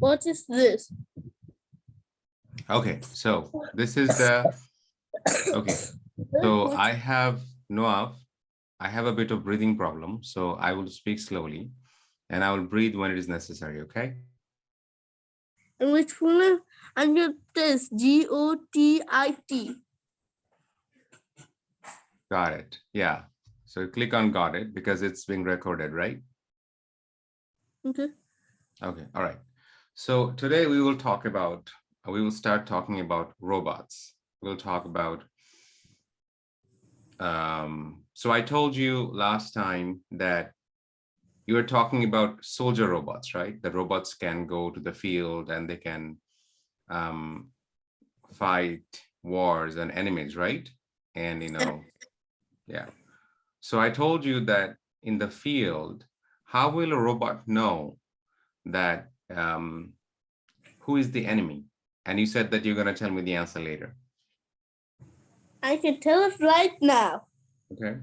What is this? Okay, so this is the, okay. So I have, Nuwaf, I have a bit of breathing problem, so I will speak slowly and I will breathe when it is necessary, okay? And which one? And your test, GOTIT. Got it. Yeah. So click on got it because it's being recorded, right? Okay. Okay. All right. So today we will start talking about robots. We'll talk about, so I told you last time that you were talking about soldier robots, right? The robots can go to the field and they can fight wars and enemies, right? And, yeah. So I told you that in the field, how will a robot know that who is the enemy? And you said that you're going to tell me the answer later. I can tell it right now. Okay.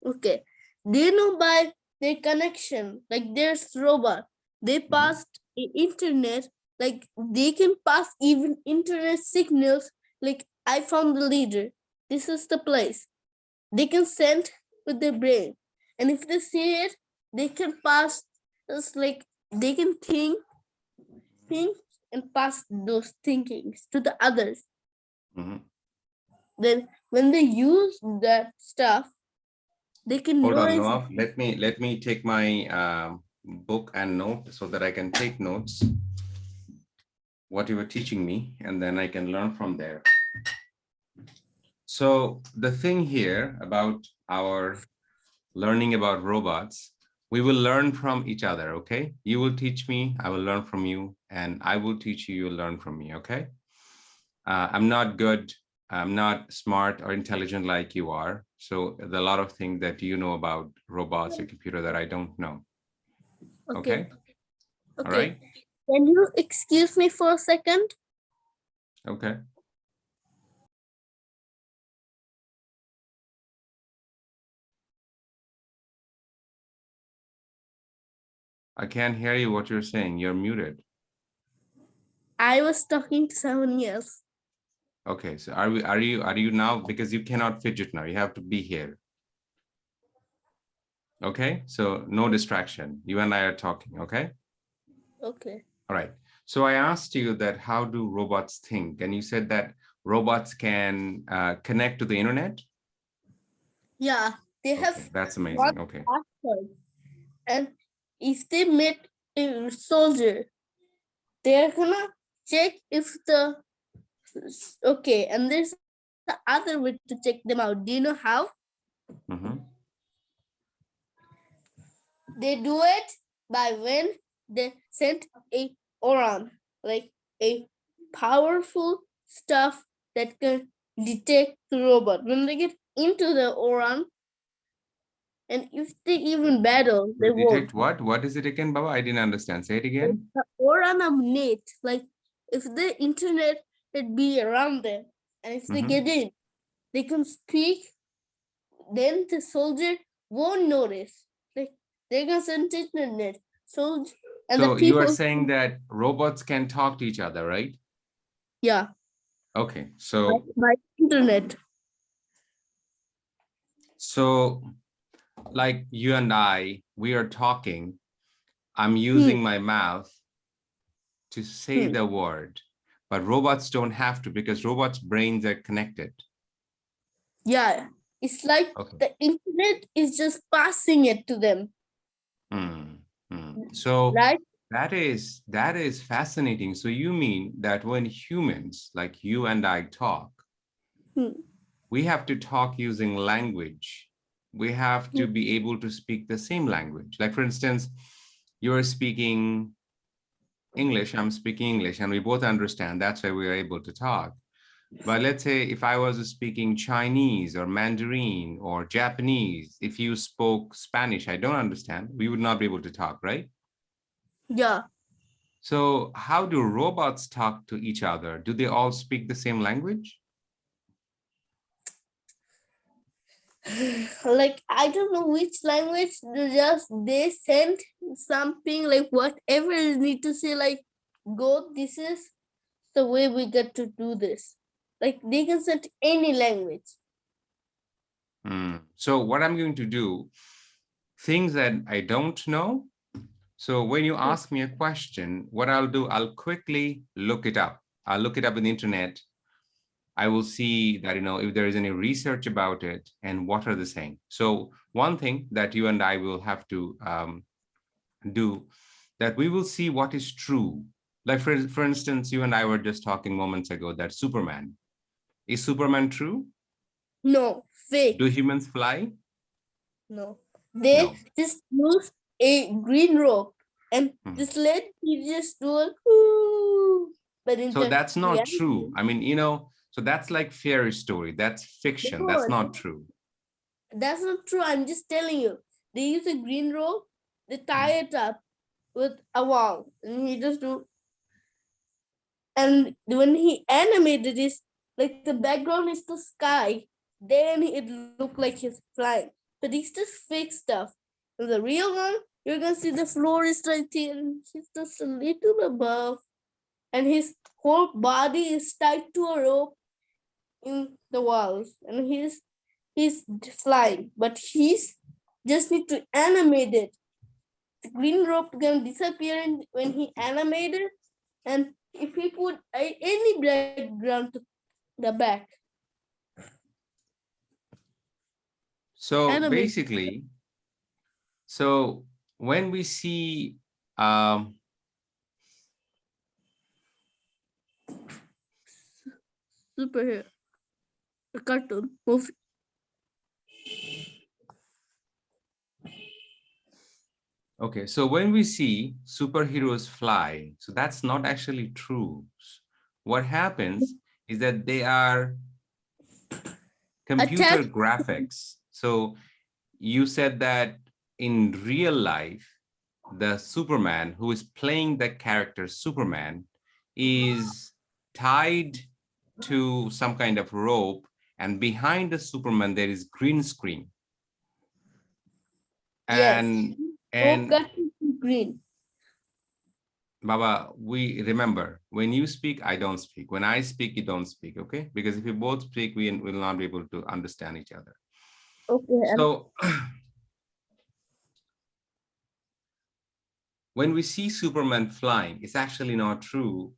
Okay. Do you know by their connection, like there's robot, they passed the internet, like they can pass even internet signals, like I found the leader. This is the place. They can send with their brain. And if they see it, they can pass, it's like they can think and pass those thinkings to the others. Then when they use that stuff, they can Hold know on, it's Noah. Let me take my book and note so that I can take notes what you were teaching me, and then I can learn from there. So the thing here about our learning about robots, we will learn from each other, okay? You will teach me, I will learn from you, and I will teach you, you'll learn from me, okay? I'm not good, I'm not smart or intelligent like you are. So there's a lot of things that you know about robots or computer that I don't know. Okay? All right? Can you excuse me for a second? Okay. I can't hear you what you're saying. You're muted. I was talking to someone else. Okay, so are you now, because you cannot fidget now, you have to be here. Okay, so no distraction. You and I are talking, okay? Okay. All right. So I asked you that how do robots think? And you said that robots can connect to the internet? Yeah, they Okay, have that's amazing. Okay. password. And if they meet a soldier, they're gonna check if the okay, and there's the other way to check them out. Do you know how? They do it by when they send a Oran, like a powerful stuff that can detect the robot. When they get into the Oran, and if they even battle, they Detect won't. what? What is it again, Baba? I didn't understand. Say it again. The Oran of net, like if the internet would be around them, and if they get in, they can speak, then the soldier won't notice. Like they can send internet. So and the You are people, saying that robots can talk to each other, right? yeah. Okay, so By internet. Like you and I, we are talking. I'm using my mouth to say the word, but robots don't have to because robots' brains are connected. Yeah, it's like the internet is just passing it to them. So right? that is fascinating. So you mean that when humans like you and I talk, we have to talk using language. We have to be able to speak the same language. Like for instance, you're speaking English, I'm speaking English, and we both understand. That's why we are able to talk. But let's say if I was speaking Chinese or Mandarin or Japanese, if you spoke Spanish, I don't understand, we would not be able to talk, right? Yeah. So how do robots talk to each other? Do they all speak the same language? Like, I don't know which language, they send something like whatever they need to say, like go, this is the way we get to do this. Like they can set any language. So what I'm going to do, things that I don't know. So when you ask me a question, what I'll do, I'll quickly look it up. I'll look it up in the internet. I will see that, if there is any research about it and what are they saying. So one thing that you and I will have to do, that we will see what is true. Like for instance, you and I were just talking moments ago that Superman. Is Superman true? No, fake. Do humans fly? No. They No. just use a green rope and this led he just do a whoo. But in So the that's not reality, true. I mean, so that's like fairy story. That's fiction. That's not true. That's not true. I'm just telling you. They use a green rope, they tie it up with a wall, and he just do. And when he animated it, like the background is the sky, then it looked like he's flying. But it's just fake stuff. In the real one, you're gonna see the floor is right here, and he's just a little above, and his whole body is tied to a rope in the walls, and he's flying, but he's just need to animate it. The green rope gonna disappear when he animated, and if he put any background to the back. So Animate. basically, so when we see Superhero, a cartoon movie. okay, so when we see superheroes fly, so that's not actually true. What happens is that they are computer Attack. graphics. So you said that in real life, the Superman who is playing the character Superman is tied to some kind of rope, and behind the Superman there is green screen. And Rope got green. Baba, we remember, when you speak, I don't speak. When I speak, you don't speak, okay? Because if we both speak, we will not be able to understand each other. Okay. So when we see Superman flying, it's actually not true.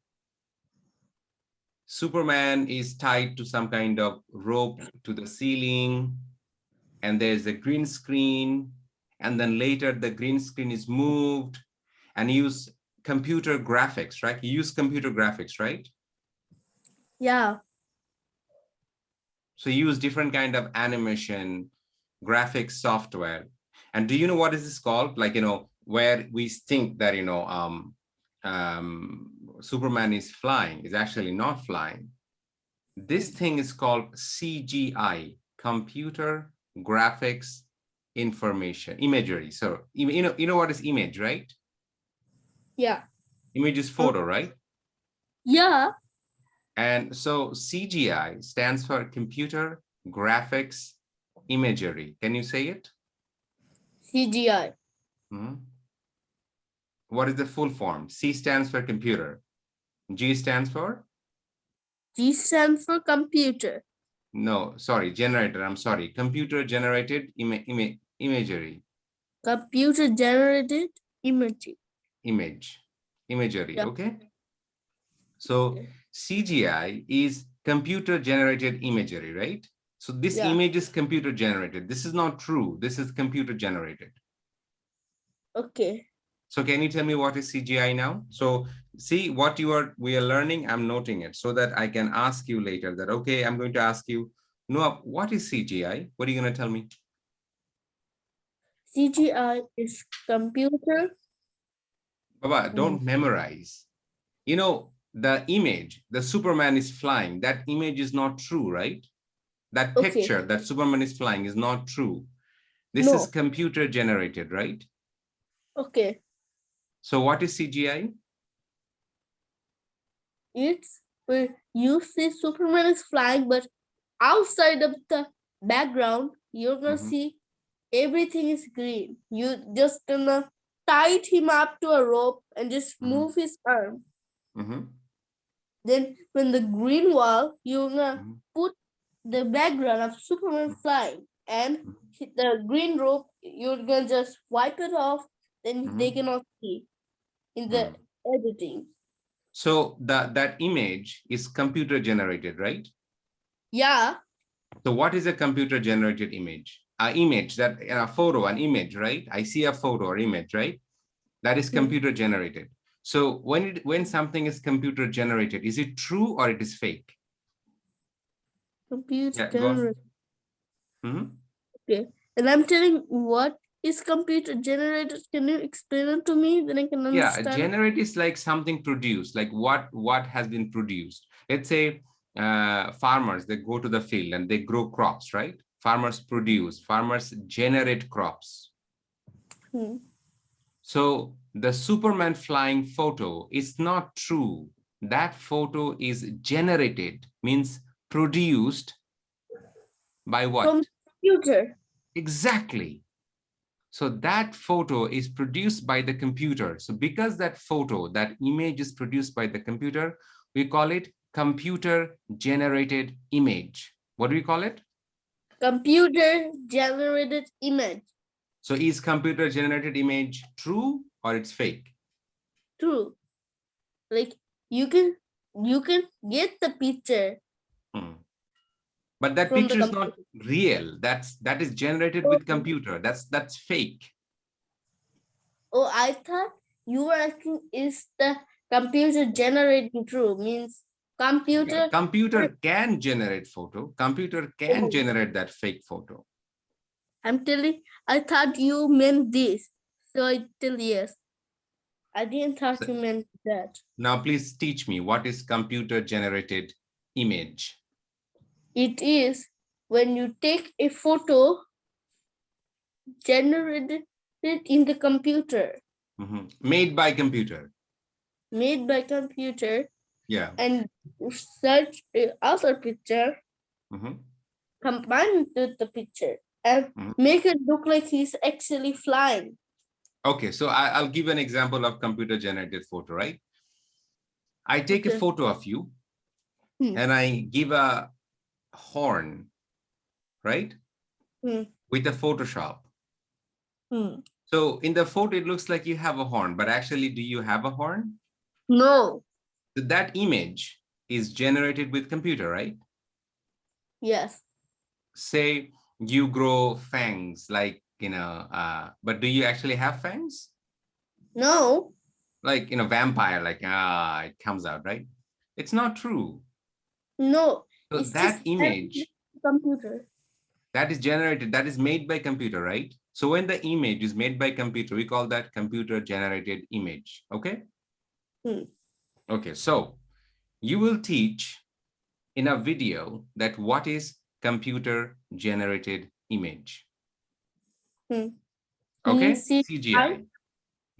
Superman is tied to some kind of rope to the ceiling, and there's a green screen, and then later the green screen is moved, and use computer graphics, right? You use computer graphics, right? Yeah. So you use different kind of animation, graphics software. And do you know what is this called? Like, where we think that, Superman is flying, is actually not flying. This thing is called CGI, computer graphics information, imagery. So, you know what is image, right? Yeah. Image is photo, right? Yeah. And so CGI stands for computer graphics imagery. Can you say it? CGI. What is the full form? C stands for computer. G stands for? G stands for computer. No, sorry, generator. I'm sorry. Computer generated imagery. Computer generated imagery. Imagery, Yeah. okay? So CGI is computer generated imagery, right? So this image is computer generated. This is not true. This is computer generated. Okay. So can you tell me what is CGI now? So see what we are learning, I'm noting it so that I can ask you later that, okay, I'm going to ask you, Nuwaf, what is CGI? What are you going to tell me? CGI is computer. Baba, don't memorize. The image, the Superman is flying, that image is not true, right? That picture that Superman is flying is not true. This is computer generated, right? Okay. So what is CGI? It's where you see Superman is flying, but outside of the background, you're gonna see everything is green. You just gonna tie him up to a rope and just move his arm. Mm-hmm. Then when the green wall, you're gonna Mhm. put the background of Superman flying, and the green rope, you're gonna just wipe it off. Then they Mhm. cannot see in the Mm. editing. So that image is computer generated, right? Yeah. So what is a computer generated image? An image, that a photo, an image, right? I see a photo or image, right? That is Hmm. computer generated. So when something is computer generated, is it true or it is fake? Computer Yeah, go on. generated. Mhm. Okay. And I'm telling what is computer generated. Can you explain it to me? Then I can Yeah, understand. generate is like something produced, like what has been produced. Let's say farmers, they go to the field and they grow crops, right? Farmers produce, farmers generate crops. Hmm. So the Superman flying photo is not true. That photo is generated, means produced by From what? computer. Exactly. So that photo is produced by the computer. So because that photo, that image is produced by the computer, we call it computer generated image. What do we call it? Computer generated image. So is computer generated image true or it's fake? True. Like you can get the picture Hmm. But that from the picture is not computer. real. That is generated with Oh, computer. That's fake. oh, I thought you were asking is the computer generating true means Yeah, computer. computer can generate photo. Computer can Oh, generate that fake photo. I'm telling. I thought you meant this, so I tell yes. I didn't thought So you meant that. now please teach me what is computer generated image. It is when you take a photo generated in the computer, Mhm. Made by computer. made by computer, Yeah. and search a other picture, Mhm. combine it with the picture, and Mhm. make it look like he's actually flying. Okay, so I'll give an example of computer generated photo, right? I take a Okay. photo of you Hmm. and I give a horn, right? Hmm. With a Photoshop. Hmm. So in the photo, it looks like you have a horn, but actually, do you have a horn? No. So that image is generated with computer, right? Yes. Say you grow fangs, like, but do you actually have fangs? No. Like, vampire, like, it comes out, right? It's not true. No. So It's just that image computer. that is generated, that is made by computer, right? So when the image is made by computer, we call that computer generated image. Okay. Hmm. Okay, so you will teach in a video that what is computer generated image. Hmm. Okay, Means see. CGI.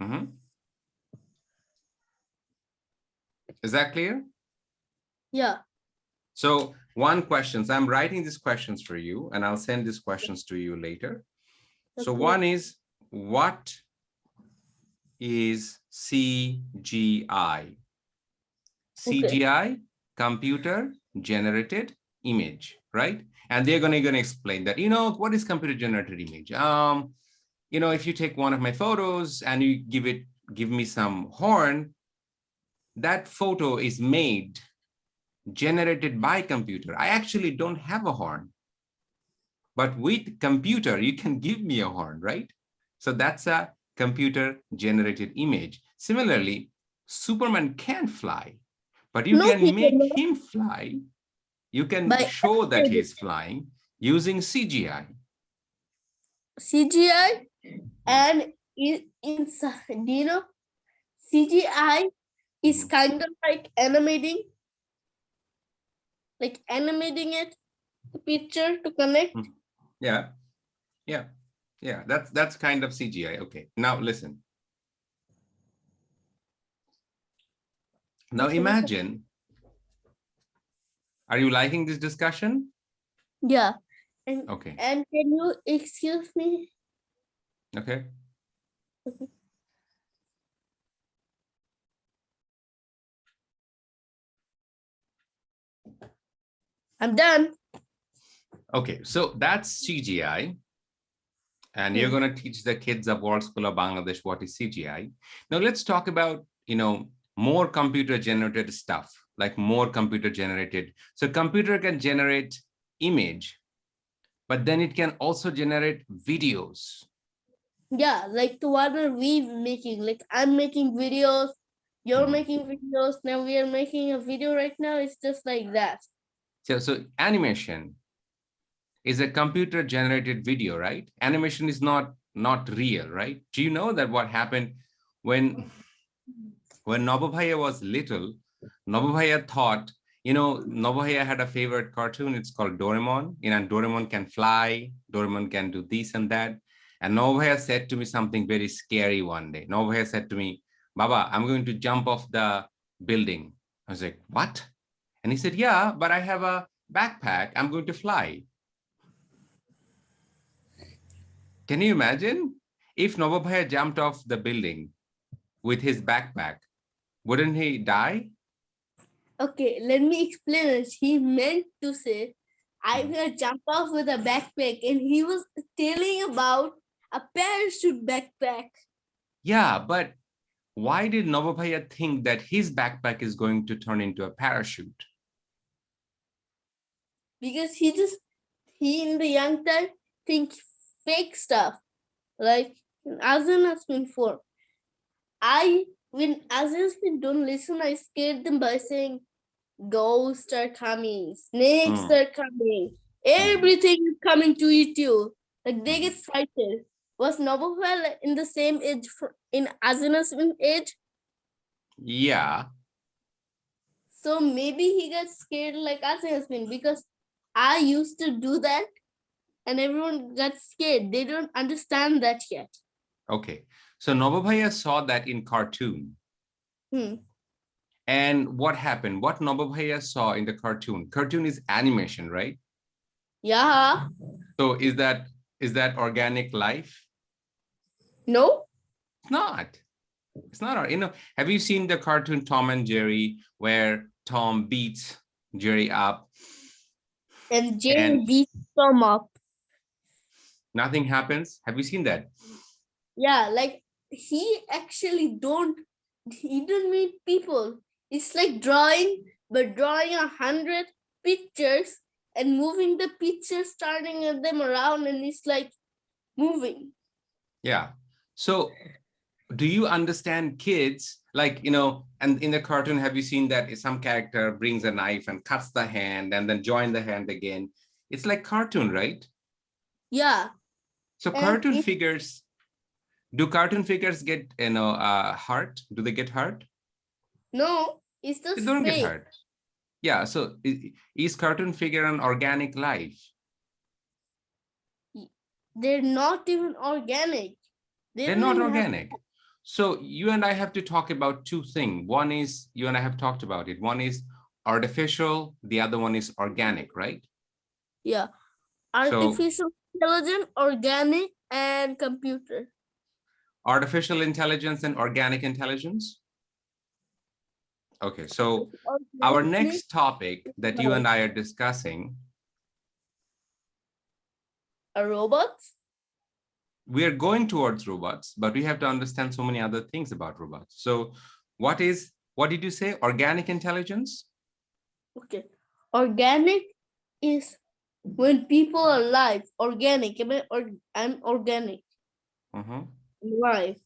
Mhm. Is that clear? Yeah. So one questions, I'm writing these questions for you and I'll send these questions to you later. So Okay. one is, what is CGI? Okay. CGI, computer generated image, right? And they're gonna explain that, what is computer generated image? If you take one of my photos and you give me some horn, that photo is made, generated by computer. I actually don't have a horn, but with computer, you can give me a horn, right? So that's a computer generated image. Similarly, Superman can fly, but you No, he can make cannot. him fly. You can By show that he is flying using CGI. CGI and inside, CGI is Mhm. kind of like animating it, the picture to connect. Mhm. Yeah, yeah, yeah. That's kind of CGI. Okay, now listen. Now Listen, listen. imagine, are you liking this discussion? Yeah, and Okay, and can you excuse me? okay. I'm done. Okay, so that's CGI. And you're going to teach the kids of World School of Bangladesh what is CGI. Now let's talk about, more computer generated stuff, like more computer generated. So computer can generate image, but then it can also generate videos. Yeah, like the one are we making? Like I'm making videos, you're making videos. Now we are making a video right now. It's just like that. So animation is a computer generated video, right? Animation is not real, right? Do you know that what happened when Nobabhaya was little? Nobabhaya thought, Nobabhaya had a favorite cartoon. It's called Doraemon. Doraemon can fly, Doraemon can do this and that. And Nobabhaya said to me something very scary one day. Nobabhaya said to me, Baba, I'm going to jump off the building. I was like, what? And he said, yeah, but I have a backpack. I'm going to fly. Can you imagine if Nobabhaya jumped off the building with his backpack? Wouldn't he die? Okay, let me explain it. He meant to say, I will jump off with a backpack, and he was telling about a parachute backpack. Yeah, but why did Nobabhaya think that his backpack is going to turn into a parachute? Because he in the young time thinks fake stuff. Like Azan has been for. When Azan has been don't listen, I scared them by saying ghosts are coming, snakes are coming, everything is coming to eat you. Like they get frightened. Was Novovel in the same age in Azana's age? Yeah. So maybe he got scared like Azana's been because I used to do that and everyone got scared. They don't understand that yet. Okay. So Nobabhaya saw that in cartoon. And what happened? What Nobabhaya saw in the cartoon? Cartoon is animation, right? Yeah. So is that organic life? No. It's not. It's not. Have you seen the cartoon Tom and Jerry where Tom beats Jerry up? And Jerry beats Tom up. Nothing happens. Have you seen that? Yeah, like he don't meet people. It's like drawing, but drawing 100 pictures and moving the pictures, turning them around, and it's like moving. Yeah. So do you understand kids, like, and in the cartoon, have you seen that some character brings a knife and cuts the hand and then join the hand again? It's like cartoon, right? Yeah. So cartoon figures, do cartoon figures get, hurt? Do they get hurt? No, it's just They don't get fake. hurt. Yeah. So is cartoon figure an organic life? They're not even organic. They're not organic. So you and I have to talk about two things. One is, you and I have talked about it. One is artificial. The other one is organic, right? Yeah. Artificial intelligence, organic, and computer. Artificial intelligence and organic intelligence. Okay, so our next topic that you and I are discussing are robots. We are going towards robots, but we have to understand so many other things about robots. So what did you say? Organic intelligence? Okay. Organic is when people are alive. Organic. I'm organic. Life.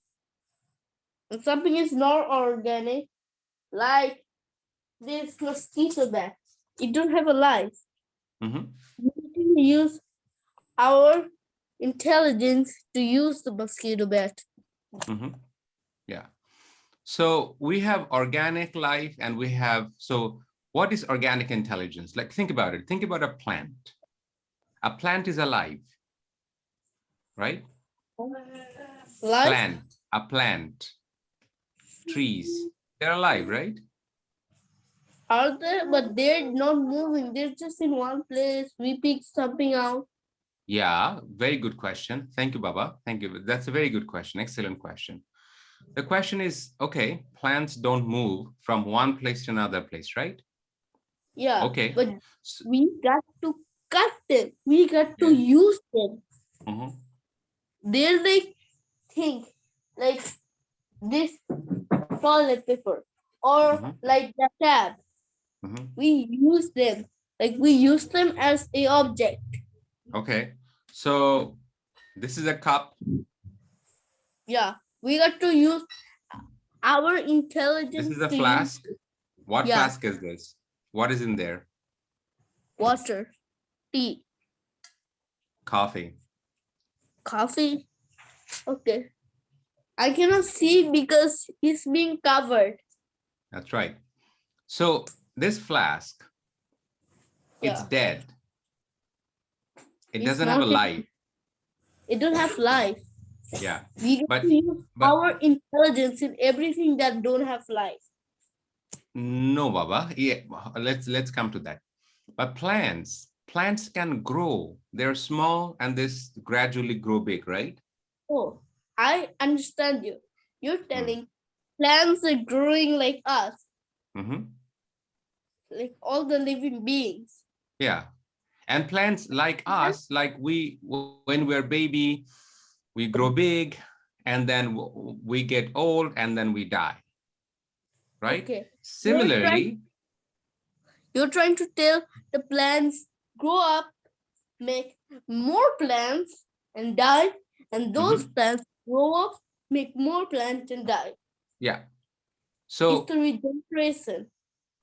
And something is not organic, like this mosquito bat. It don't have a life. We can use our intelligence to use the mosquito bat. Yeah. So we have organic life and we have, so what is organic intelligence? Like, think about it. Think about a plant. A plant is alive, right? Life? A plant, trees, they're alive, right? Are they? But they're not moving. They're just in one place. We pick something out. Yeah, very good question. Thank you, Baba. Thank you. That's a very good question. Excellent question. The question is, okay, plants don't move from one place to another place, right? Yeah, Okay. but So, we got to cut them. We got to yeah. use them. Mhm. They're like think like this toilet paper or Mhm. like the tab. Mhm. We use them like we use them as a object. Okay. So this is a cup. Yeah, we got to use our This is intelligence a to use. flask. What Yeah, flask is this? What is in there? water, tea, Coffee. coffee. Okay, I cannot see because it's being covered. That's right. So this flask, it's Yeah, dead. It it's doesn't have a not. life. It don't have life. Yeah. We get But to use but our intelligence in everything that don't have life. no, Baba. Yeah, let's come to that. But plants can grow. They're small and this gradually grow big, right? Oh, I understand you. You're Mm. telling plants are growing like us, Mm-hmm. like all the living beings. Yeah. And plants like Yes. us, like when we're baby, we grow big and then we get old and then we die, right? Okay. You're trying Similarly, you're trying to tell the plants grow up, make more plants and die, and those mhm, plants grow up, make more plants and die. yeah. It's So the regeneration.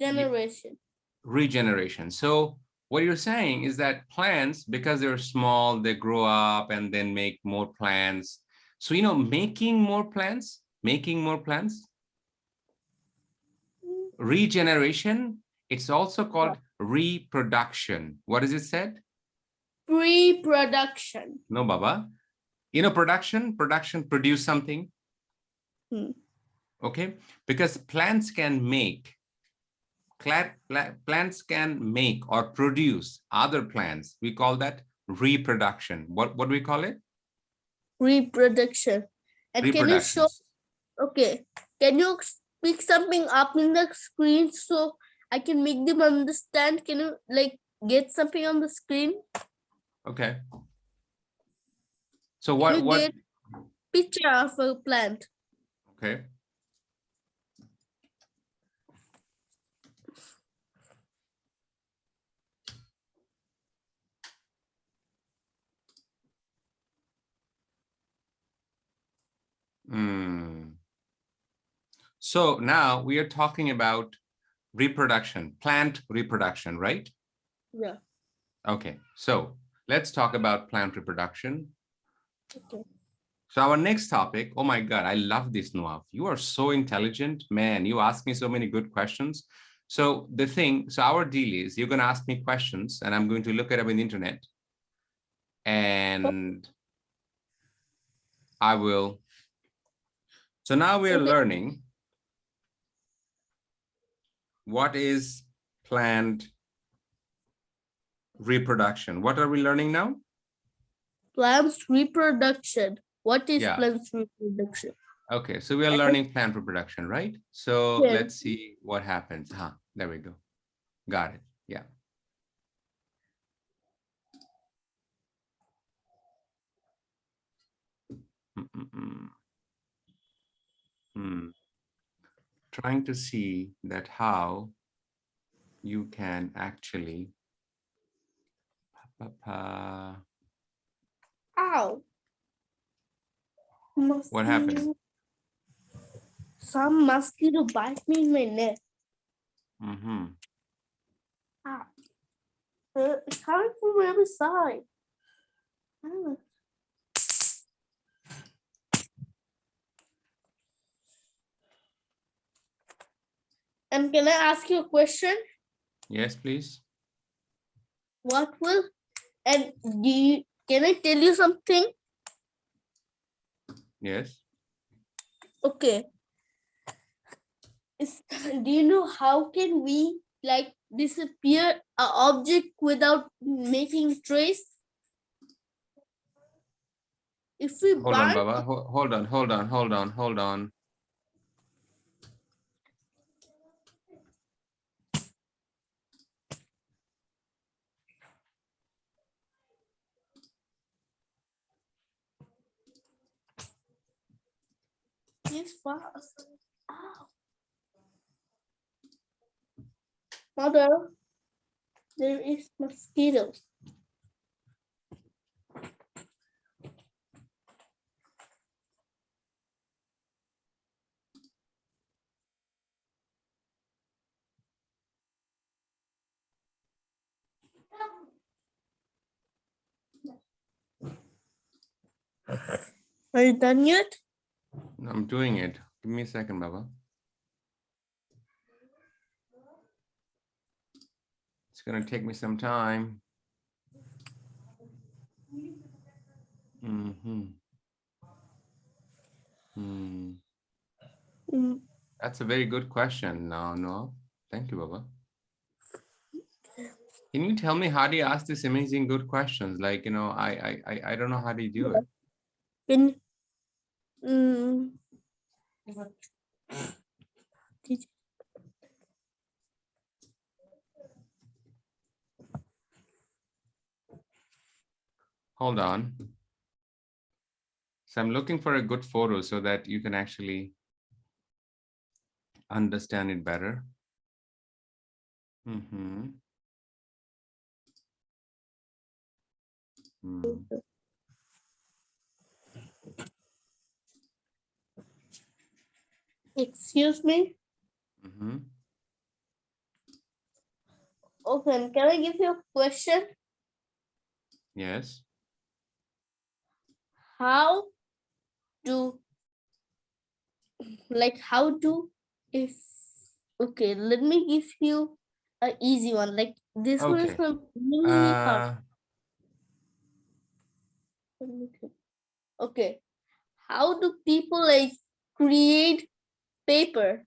y- Generation. regeneration. So what you're saying is that plants, because they're small, they grow up and then make more plants. So, making more plants, regeneration, it's also Yeah. called reproduction. What is it said? Pre-production. No, Baba. Production produce something. Hmm. Okay, because plants can make or produce other plants. We call that reproduction. What do we call it? Reproduction. And can you Reproduction. show? Okay. Can you speak something up in the screen so I can make them understand? Can you like get something on the screen? Okay. So Can you what? get picture of a plant? Okay. Hmm. So now we are talking about reproduction, plant reproduction, right? Yeah. Okay. So let's talk about plant reproduction. Okay. So our next topic, oh my God, I love this, Nuwaf. You are so intelligent, man. You ask me so many good questions. So our deal is you're going to ask me questions and I'm going to look it up in the internet and I will. So now we are Okay. learning what is plant reproduction. What are we learning now? Plants reproduction. What is Yeah. plants reproduction? Okay. So we are learning plant reproduction, right? So Yes. let's see what happens. There we go. Got it. Yeah. Mm-mm-mm. Hmm. Trying to see that how you can actually Ow. what happened? Mosquito. Some mosquito bite me in my neck. Mm-hmm. Ow. It's coming from every side. Ah. And can I ask you a question? Yes, please. What will and can I tell you something? Yes. Okay. Do you know how can we like disappear an object without making trace? If we Hold on, burn, Baba. Hold on. He's fast. Ow. Mother, there is mosquitoes. Are you done yet? I'm doing it. Give me a second, Baba. It's going to take me some time. That's a very good question. No. Thank you, Baba. Can you tell me how do you ask these amazing good questions? Like, I don't know how do you do it. Can Hold on. So I'm looking for a good photo so that you can actually understand it better. excuse me? Okay, can I give you a question? Yes. How do if okay, let me give you an easy one. Like this one is Okay. really hard. Okay. How do people like create paper?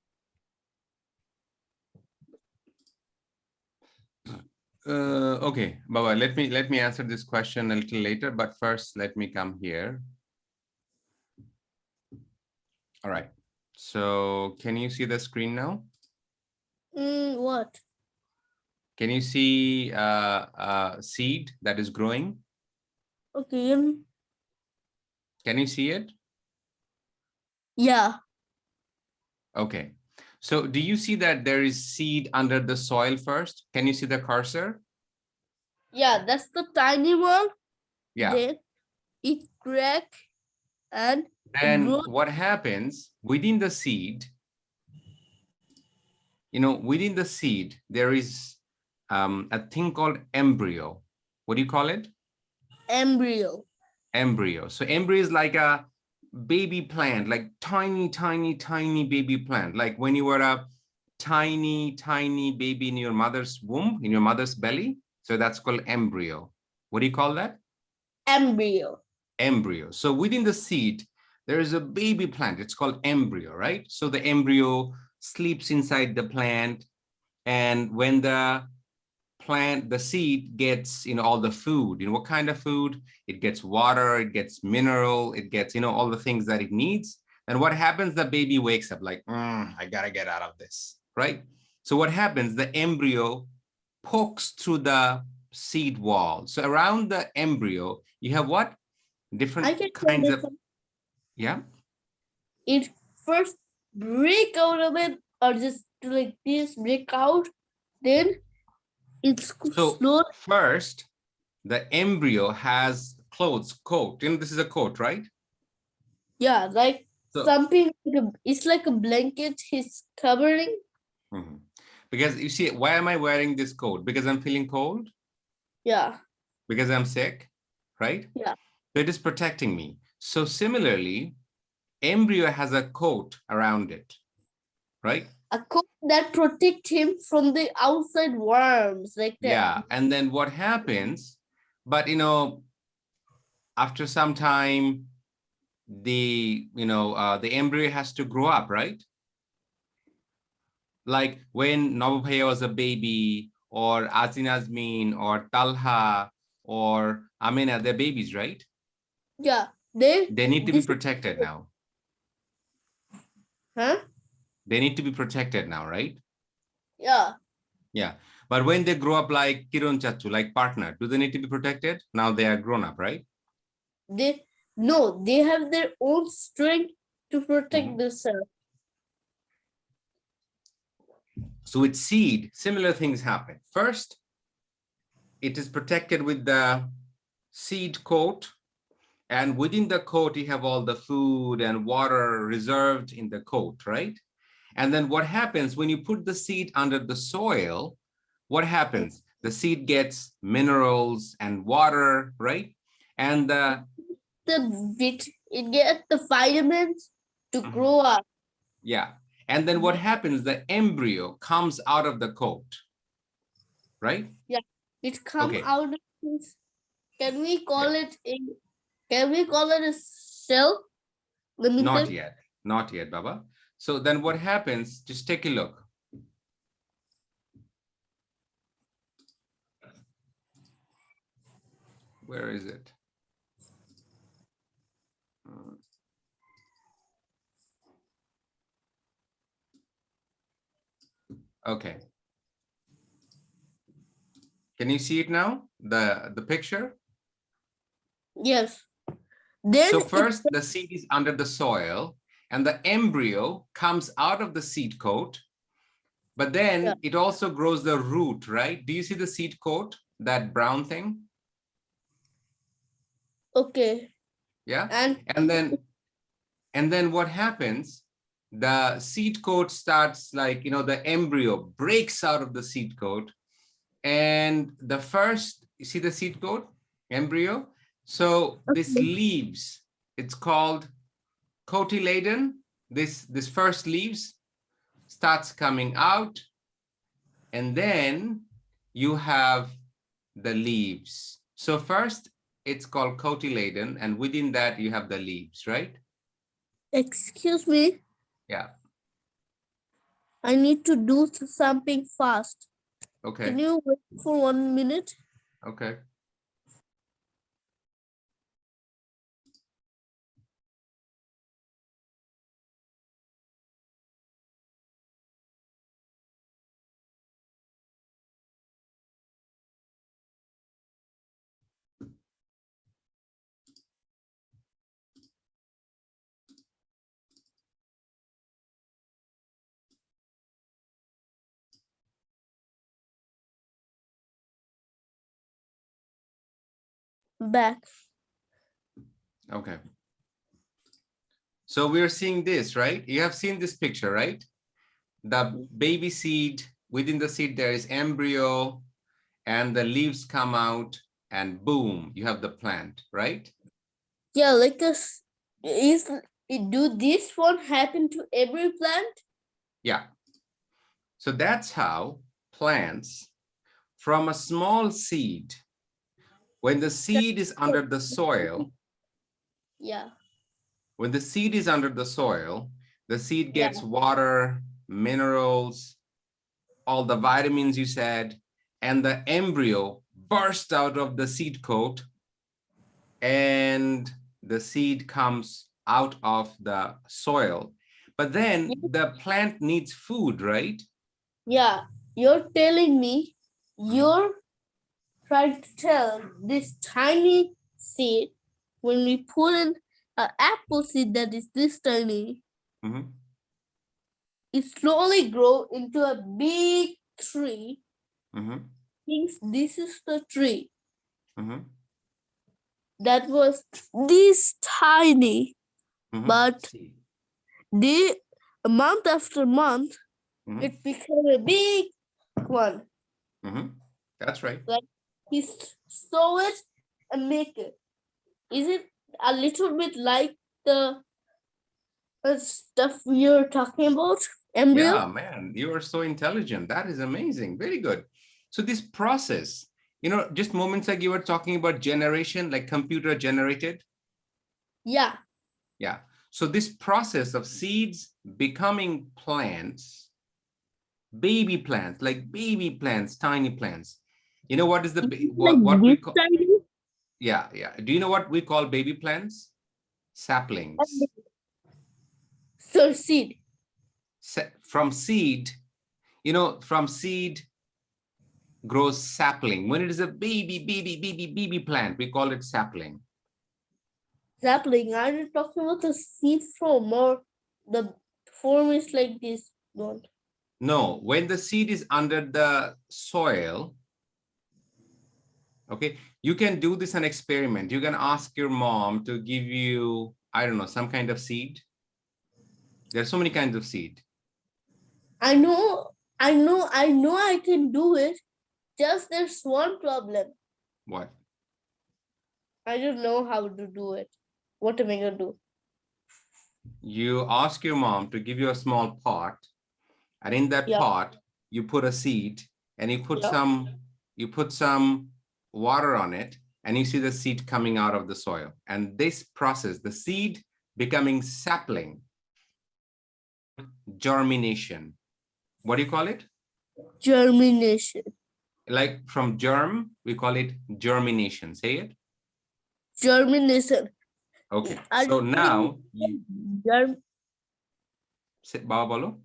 Okay, Baba, let me answer this question a little later, but first let me come here. All right. So can you see the screen now? What? Can you see seed that is growing? Okay. Can you see it? Yeah. Okay. So do you see that there is seed under the soil first? Can you see the cursor? Yeah, that's the tiny one. Yeah. Then it crack and And what happens within the seed? Within the seed, there is a thing called embryo. What do you call it? Embryo. Embryo. So embryo is like a baby plant, like tiny, tiny, tiny baby plant. Like when you were a tiny, tiny baby in your mother's womb, in your mother's belly. So that's called embryo. What do you call that? Embryo. Embryo. So within the seed, there is a baby plant. It's called embryo, right? So the embryo sleeps inside the plant. And when the seed gets all the food, what kind of food? It gets water, it gets mineral, it gets all the things that it needs. And what happens? The baby wakes up like, I gotta get out of this, right? So what happens? The embryo pokes through the seed wall. So around the embryo, you have what? Different kinds of, yeah. It first break out of it, or just like this break out, then it's So slow. first, the embryo has coat. This is a coat, right? Yeah, like So, something. It's like a blanket he's covering. Because you see, why am I wearing this coat? Because I'm feeling cold? Yeah. Because I'm sick, right? Yeah. So it is protecting me. So similarly, embryo has a coat around it, right? A coat that protects him from the outside worms, like that. Yeah, and then what happens? But after some time, the embryo has to grow up, right? Like when Nabubhaya was a baby, or Azin Azmin, or Talha, or Amina, they're babies, right? Yeah, they need to be protected now. Huh? They need to be protected now, right? Yeah. Yeah. But when they grow up like Kirun Chachu, like partner, do they need to be protected? Now they are grown up, right? They have their own strength to protect the cell. So with seed, similar things happen. First, it is protected with the seed coat. And within the coat, you have all the food and water reserved in the coat, right? And then what happens when you put the seed under the soil, what happens? The seed gets minerals and water, right? And It gets the vitamins to grow up. Yeah. And then what happens? The embryo comes out of the coat, right? Yeah, it comes Okay. out of this. Can we call it a shell? Not yet, Baba. So then what happens? Just take a look. Where is it? Okay. Can you see it now? The picture? Yes. Then So first the seed is under the soil and the embryo comes out of the seed coat, but then it also grows the root, right? Do you see the seed coat, that brown thing? Okay. Yeah. And then what happens? The seed coat starts like, the embryo breaks out of the seed coat, and the first, you see the seed coat, embryo? So this leaves, it's called cotyledon. This first leaves starts coming out, and then you have the leaves. So first it's called cotyledon, and within that you have the leaves, right? Excuse me. Yeah. I need to do something fast. Okay. Can you wait for 1 minute? Okay. Back. Okay. So we're seeing this, right? You have seen this picture, right? The baby seed, within the seed there is embryo, and the leaves come out, and boom, you have the plant, right? Yeah, like do this one happen to every plant? Yeah. So that's how plants, from a small seed, when the seed is under the soil, Yeah. when the seed is under the soil, the seed Yeah. gets water, minerals, all the vitamins you said, and the embryo bursts out of the seed coat, and the seed comes out of the soil. But then the plant needs food, right? Yeah, you're telling me, you're trying to tell this tiny seed, when we put in an apple seed that is this tiny, it slowly grow into a big tree. Thinks this is the tree that was this tiny, but month after month, it became a big one. That's right. Like he sow it and make it. Is it a little bit like the stuff you're talking about, embryo? Yeah, man, you are so intelligent. That is amazing. Very good. So this process, just moments ago you were talking about generation, like computer generated. Yeah. Yeah. So this process of seeds becoming plants, baby plants, like baby plants, tiny plants. You know what is the what we call? Yeah, yeah. Do you know what we call baby plants? Saplings. So seed. From seed, from seed grows sapling. When it is a baby plant, we call it sapling. Sapling. Are you talking about the seed from or The form is like this one. No, when the seed is under the soil, okay, you can do this an experiment. You can ask your mom to give you, I don't know, some kind of seed. There's so many kinds of seed. I know I can do it. Just there's one problem. What? I don't know how to do it. What am I gonna do? You ask your mom to give you a small pot, and in that Yeah. pot, you put a seed and you put some water on it, and you see the seed coming out of the soil. And this process, the seed becoming sapling, germination. What do you call it? Germination. Like from germ, we call it germination. Say it. Germination. Okay. Are So you now, telling Baba bolo.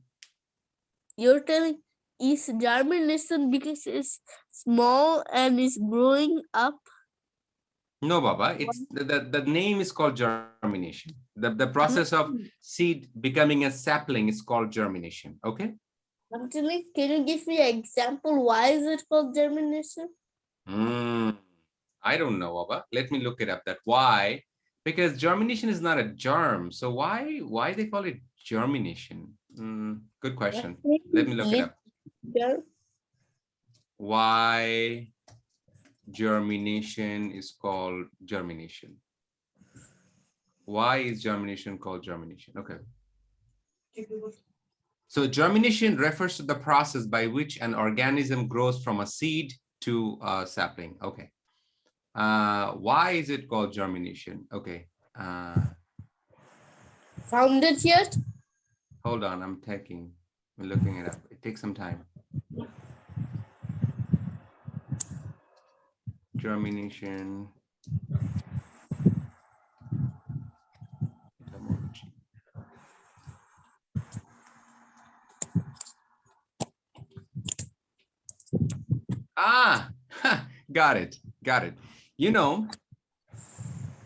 you're telling is germination because it's small and is growing up? No, Baba, it's the name is called germination. The process of seed becoming a sapling is called germination. Okay. Actually, can you give me an example? Why is it called germination? I don't know, Baba. Let me look it up. That why? Because germination is not a germ. So why they call it germination? Good question. Let me look it up. Why germination is called germination? Why is germination called germination? Okay. So germination refers to the process by which an organism grows from a seed to a sapling. Okay. Why is it called germination? Okay. Found it yet? Hold on, I'm looking it up. It takes some time. Germination. Etymology. Got it. You know,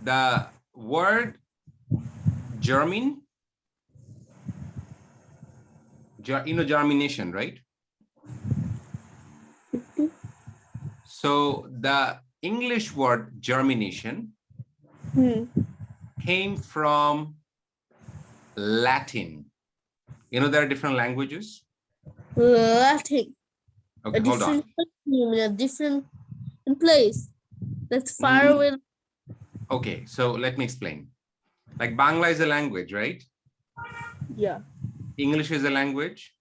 the word germin, germination, right? So the English word germination came from Latin. You know, there are different languages. Latin. Okay, hold on. A different place. That's far away. Okay, so let me explain. Like Bangla is a language, right? Yeah. English is a language.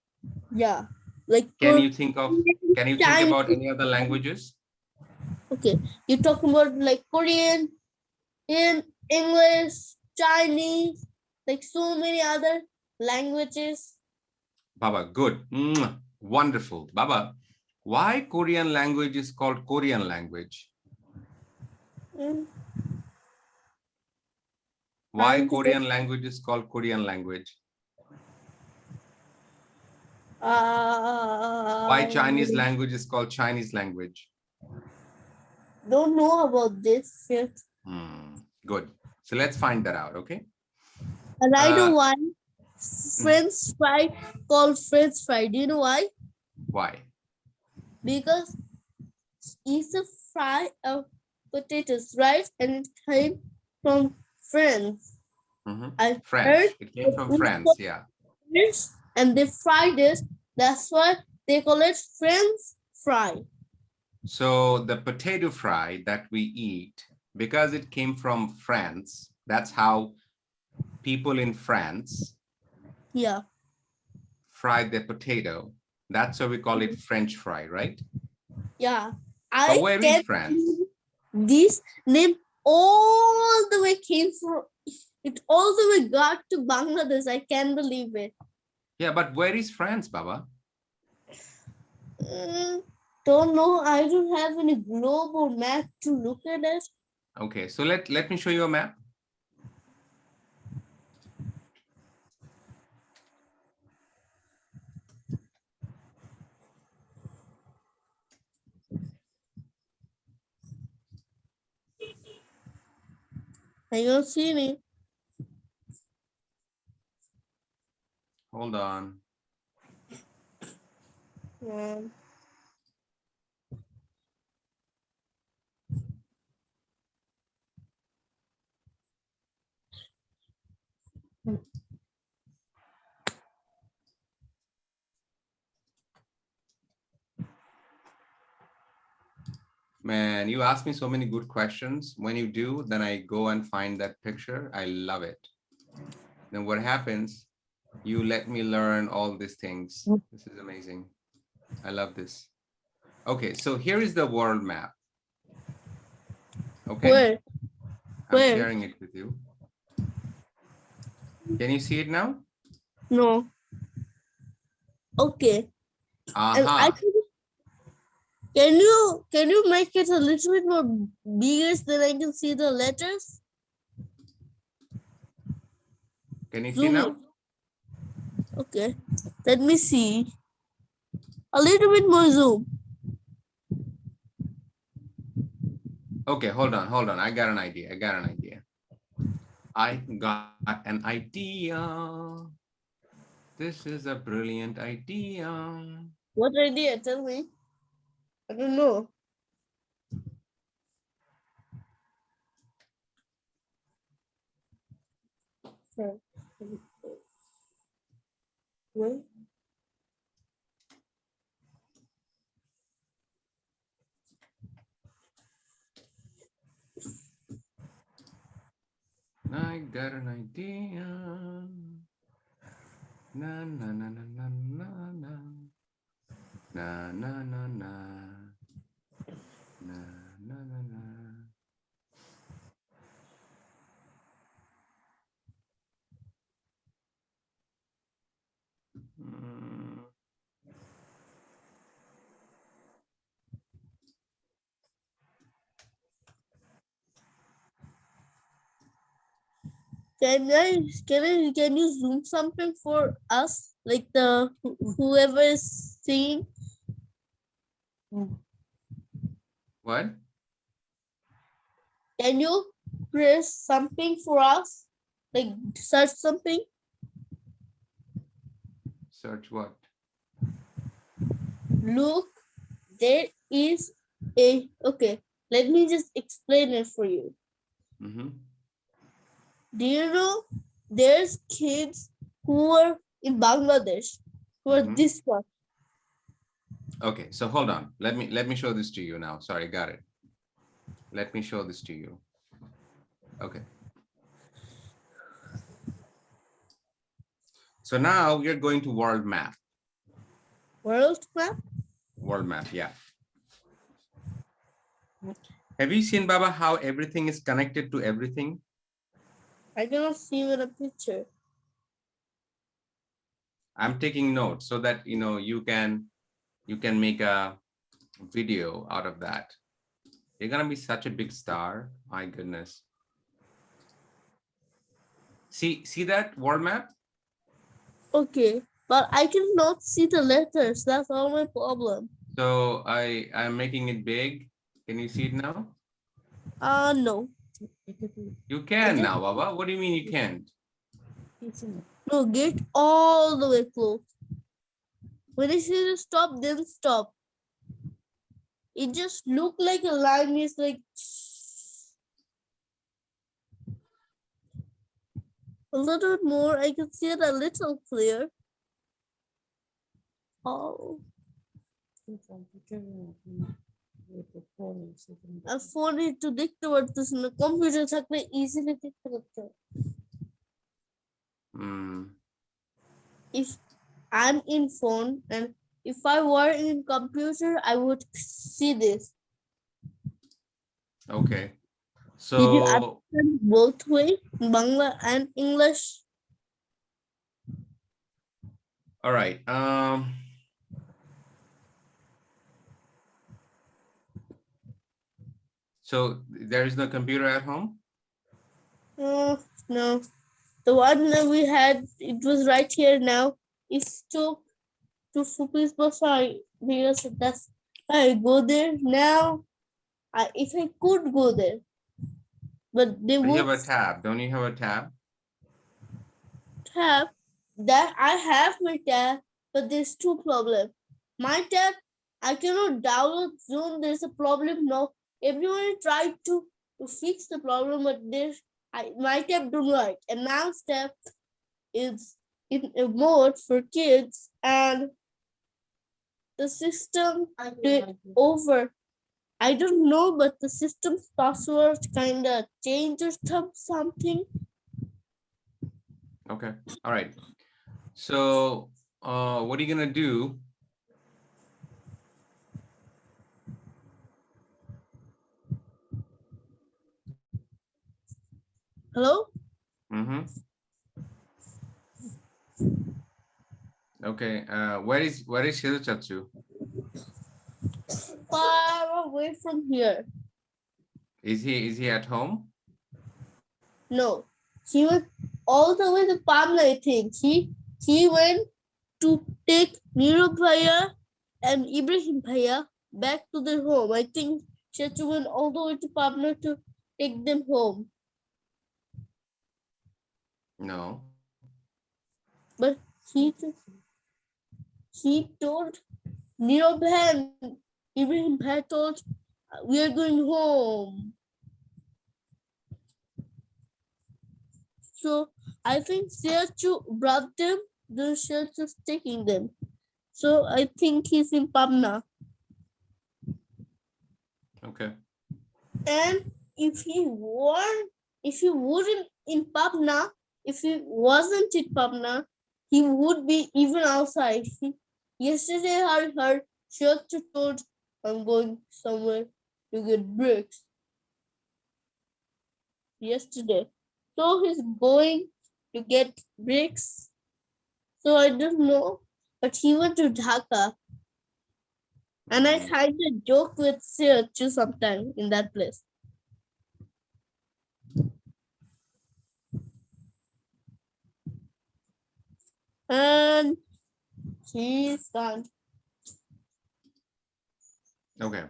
Yeah. Like Can you think about any other languages? Okay, you're talking about like Korean, in English, Chinese, like so many other languages. Baba, good. Wonderful. Baba, why Korean language is called Korean language? Why Korean language is called Korean language? Why Chinese language is called Chinese language? Don't know about this yet. Good. So let's find that out, okay? And I know why French fry called French fry. Do you know why? Why? Because it's a fry of potatoes, right? And it came from France. France. It came from France, yeah. And they fried it. That's why they call it French fry. So the potato fry that we eat, because it came from France, that's how people in France fried their potato. That's why we call it French fry, right? Yeah. But where is France? This name all the way came from, it all the way got to Bangladesh. I can't believe it. Yeah, but where is France, Baba? Don't know. I don't have any globe or map to look at it. Okay, so let me show you a map. I don't see any. Hold on. Um, Man, you ask me so many good questions. When you do, then I go and find that picture. I love it. Then what happens? You let me learn all these things. This is amazing. I love this. Okay, so here is the world map. Okay, where? I'm Where? sharing it with you. Can you see it now? No. Okay. And I Aha. can you make it a little bit more bigger so that I can see the letters? Can you see Zoom it. now? Okay. Let me see. A little bit more zoom. Okay, hold on. I got an idea. I got an idea. This is a brilliant idea. What idea? Tell me. I don't know. Okay. Wait. I got an idea. Na na na na na na na na na na na na na na. Mm. Can you zoom something for us? Like the whoever is seeing? What? Can you press something for us? Like search something? Search what? Look, there is a okay. Let me just explain it for you. Mm-hmm. Do you know there's kids who are in Bangladesh who are Mm-hmm. this one? Okay, so hold on. Let me show this to you now. Sorry, got it. Let me show this to you. Okay. So now we're going to world map. World map? World map, yeah. Have you seen, Baba, how everything is connected to everything? I cannot see even a picture. I'm taking notes so that you can make a video out of that. You're gonna be such a big star. My goodness. See that world map? Okay, but I cannot see the letters. That's all my problem. So I'm making it big. Can you see it now? No. You can now, Baba. What do you mean you can't? No, get all the way close. When I say to stop, then stop. It just look like a line is like a little bit more. I can see it a little clear. Oh, আর ফোনে একটু দেখতে পারতেছি না computer থাকলে easily দেখতে পারতাম if I'm in phone and if I were in computer I would see this. Okay. So did you understand both way Bangla and English? all right. So there is no computer at home? No, the one that we had, it was right here now. It's to Fupi's Basai because that's I go there now. If I could go there, but they You have would a tab. Don't you have a tab? have. that I have my tab, but there's two problems. My tab, I cannot download Zoom. There's a problem now. Everyone tried to fix the problem, but my tab don't work. And Mouse tab is in a mode for kids, and the system did over. I don't know, but the system's password kind of changed or something. Okay. All right. So what are you gonna do? Hello? Mm-hmm. Okay. Where is Shirochatsu? Far away from here. Is he at home? No, he went all the way to Pamla, I think. He went to take Niro Bhaiya and Ibrahim Bhaiya back to their home. I think Chechu went all the way to Pamla to take them home. No. But he told Niro Bhaiya and Ibrahim Bhaiya told, we are going home. So I think Chechu brought them, the Chechu's taking them. So I think he's in Pamna. Okay. And if he wouldn't in Pabna, if he wasn't in Pabna, he would be even outside. Yesterday I heard Shakti told, I'm going somewhere to get bricks. Yesterday. So he's going to get bricks. So I don't know. But he went to Dhaka. And I kind of joke with Shakti sometime in that place. And he's gone. Okay.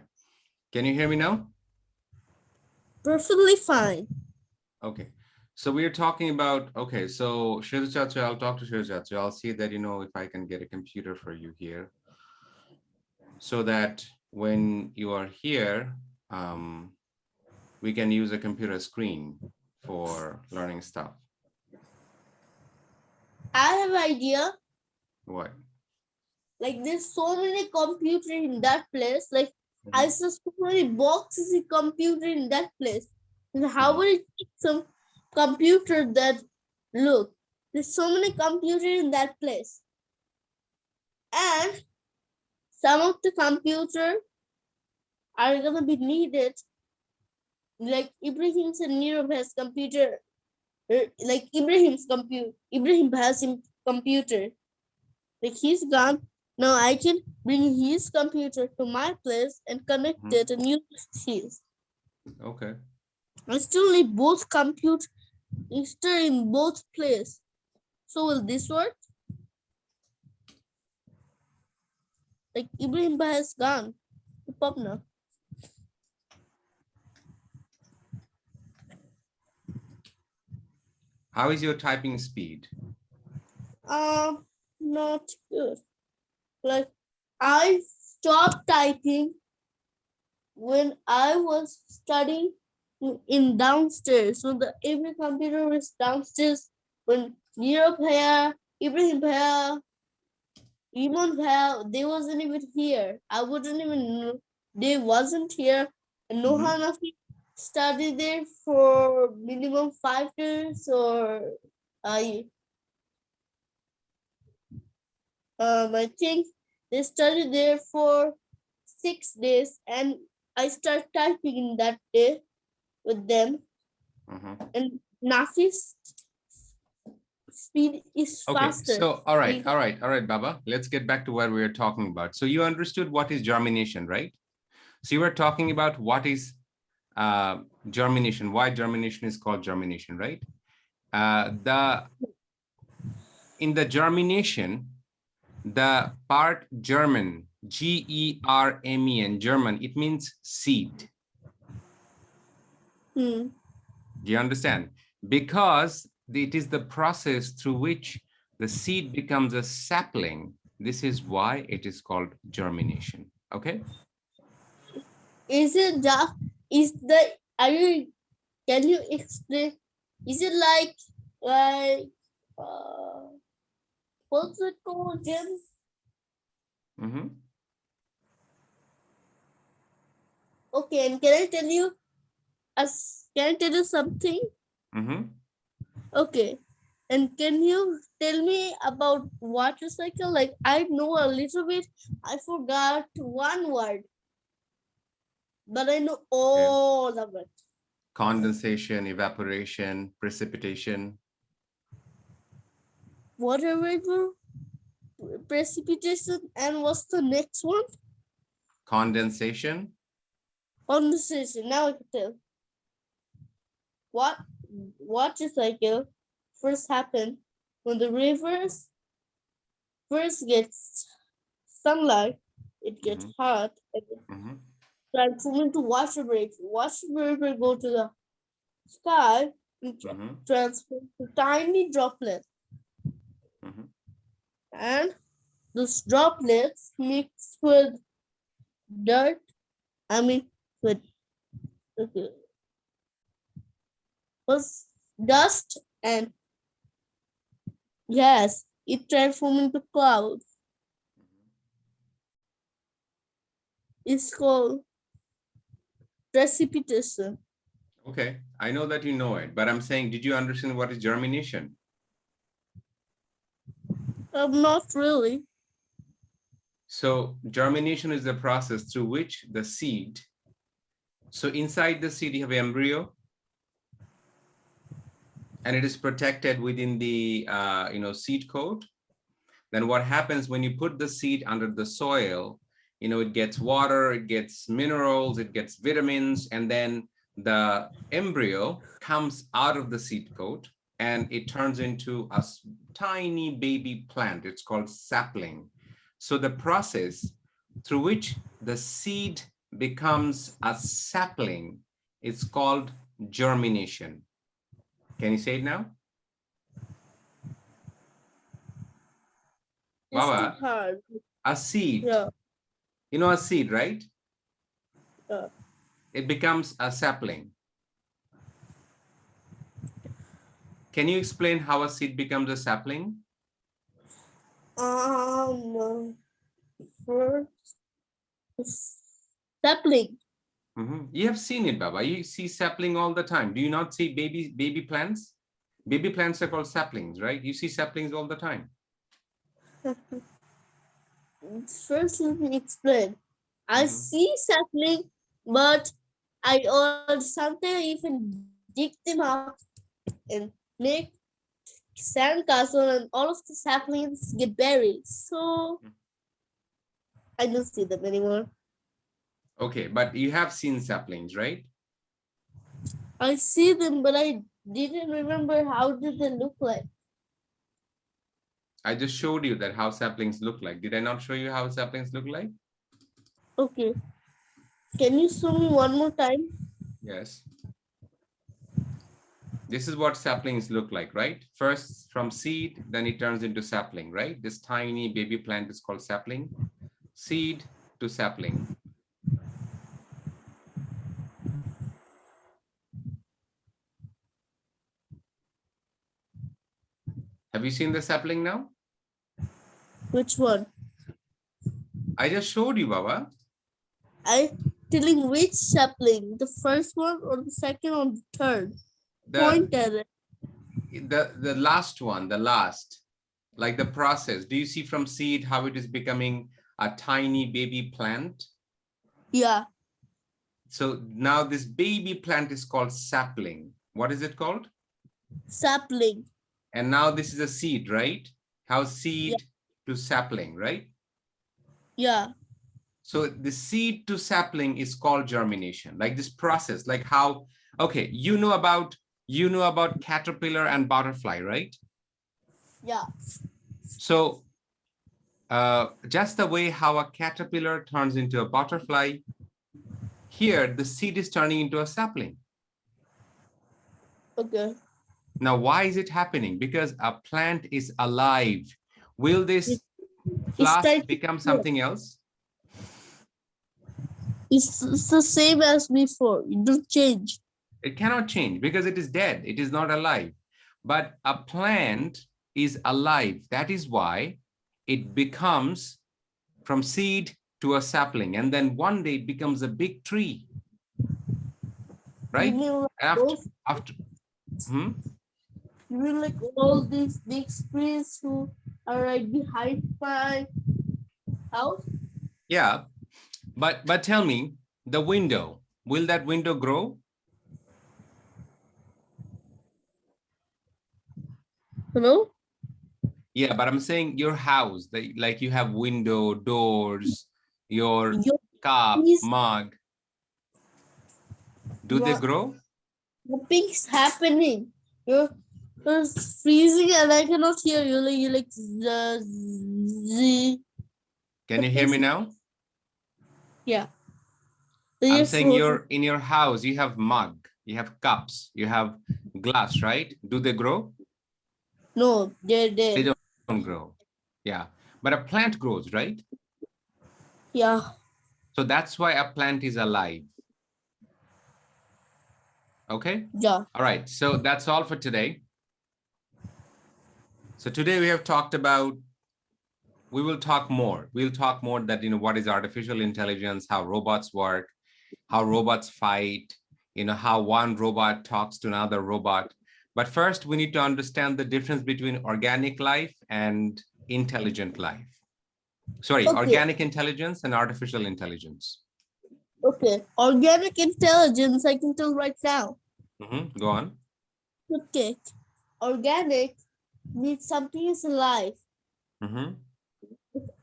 Can you hear me now? Perfectly fine. Okay. So we are talking about, okay, so Shirochatsu, I'll talk to Shirochatsu. I'll see that, if I can get a computer for you here so that when you are here, we can use a computer screen for learning stuff. I have an idea. What? Like there's so many computers in that place. Like I saw so many boxes in computer in that place. And how would it take some computer that look? There's so many computers in that place. And some of the computer are gonna be needed. Like Ibrahim's and Nirav has computer. Like Ibrahim has him computer. Like he's gone. Now I can bring his computer to my place and connect it and use his. Okay. I still need both computers in both places. So will this work? Like Ibrahim has gone to Pabna. How is your typing speed? Not good. Like I stopped typing when I was studying in downstairs. So every computer was downstairs when Nirav Bhaiya, Ibrahim Bhaiya, Iman Bhaiya, they wasn't even here. I wouldn't even know they wasn't here. And Noha Nafi studied there for minimum 5 years, or I think they studied there for 6 days, and I started typing in that day with them. And Nafi's speed is faster. Okay, so all right, Baba, let's get back to what we were talking about. So you understood what is germination, right? So you were talking about what is germination, why germination is called germination, right? In the germination, the part German, Germen, German, it means seed. Do you understand? Because it is the process through which the seed becomes a sapling. This is why it is called germination. Okay. Is it just, is the, are you, can you explain? Is it like, what's it called, Jim? Mm-hmm. Okay, and can I tell you, can I tell you something? Mm-hmm. Okay. And can you tell me about water cycle? Like I know a little bit. I forgot one word, but I know Okay. all of it. Condensation, evaporation, precipitation. Water vapor, precipitation, and what's the next one? Condensation. Condensation. Now I can tell. What water cycle first happened when the rivers first gets sunlight, it gets Mm-hmm. hot, and it Mm-hmm. transforms into water vapor. Water vapor go to the sky and Mm-hmm. transform to tiny droplets, Mm-hmm. and those droplets mix with dirt. I mean, with okay, was dust and gas. It transforms into clouds. It's called precipitation. Okay, I know that you know it, but I'm saying, did you understand what is germination? Not really. So germination is the process through which the seed, so inside the seed you have embryo, and it is protected within the seed coat. Then what happens when you put the seed under the soil, it gets water, it gets minerals, it gets vitamins, and then the embryo comes out of the seed coat and it turns into a tiny baby plant. It's called sapling. So the process through which the seed becomes a sapling is called germination. Can you say it now? It's too Baba, hard. a seed, Yeah. you know a seed, right? Yeah. It becomes a sapling. Can you explain how a seed becomes a sapling? First sapling. You have seen it, Baba. You see sapling all the time. Do you not see baby plants? Baby plants are called saplings, right? You see saplings all the time. First, let me explain. I Mhm. see sapling, but I also sometimes even dig them up and make sandcastle, and all of the saplings get buried. So I don't see them anymore. Okay, but you have seen saplings, right? I see them, but I didn't remember how did they look like. I just showed you that how saplings look like. Did I not show you how saplings look like? Okay, can you show me one more time? Yes. This is what saplings look like, right? First from seed, then it turns into sapling, right? This tiny baby plant is called sapling. Seed to sapling. Have you seen the sapling now? Which one? I just showed you, Baba. I telling which sapling, the first one or the second or the third? The Point at it. the last one, the last, like the process. Do you see from seed how it is becoming a tiny baby plant? Yeah, So now this baby plant is called sapling. What is it called? sapling. And now this is a seed, right? How Yeah, seed to sapling, right? yeah. So the seed to sapling is called germination, like this process, like how, okay, you know about caterpillar and butterfly, right? Yeah. So just the way how a caterpillar turns into a butterfly, here the seed is turning into a sapling. Okay. Now, why is it happening? Because a plant is alive. Will this It's trying flask to become grow. something else? It's the same as before. It don't change. It cannot change because it is dead. It is not alive. But a plant is alive. That is why it becomes from seed to a sapling. And then one day it becomes a big tree, You right? mean like After, those? after, hmm? You mean like all these big trees who are right behind my house? Yeah. But tell me, the window, will that window grow? Hello? Yeah, but I'm saying your house, like you have window, doors, your Your cup, peace, mug, do they what grow? nothing's happening. You're freezing and I cannot hear you. Like you like the Can you hear nothing's me now? yeah. I'm You're saying frozen. you're in your house, you have mug, you have cups, you have glass, right? Do they grow? No, they're They dead. don't grow. Yeah, but a plant grows, right? Yeah, So that's why a plant is alive. Okay. yeah. All right. So that's all for today. So today we have talked about, we will talk more. We'll talk more that, what is artificial intelligence, how robots work, how robots fight, how one robot talks to another robot. But first, we need to understand the difference between organic life and intelligent life. Sorry, Okay, organic intelligence and artificial intelligence. okay. Organic intelligence, I can tell right now. Go on. Okay. Organic means something is alive. Mm-hmm.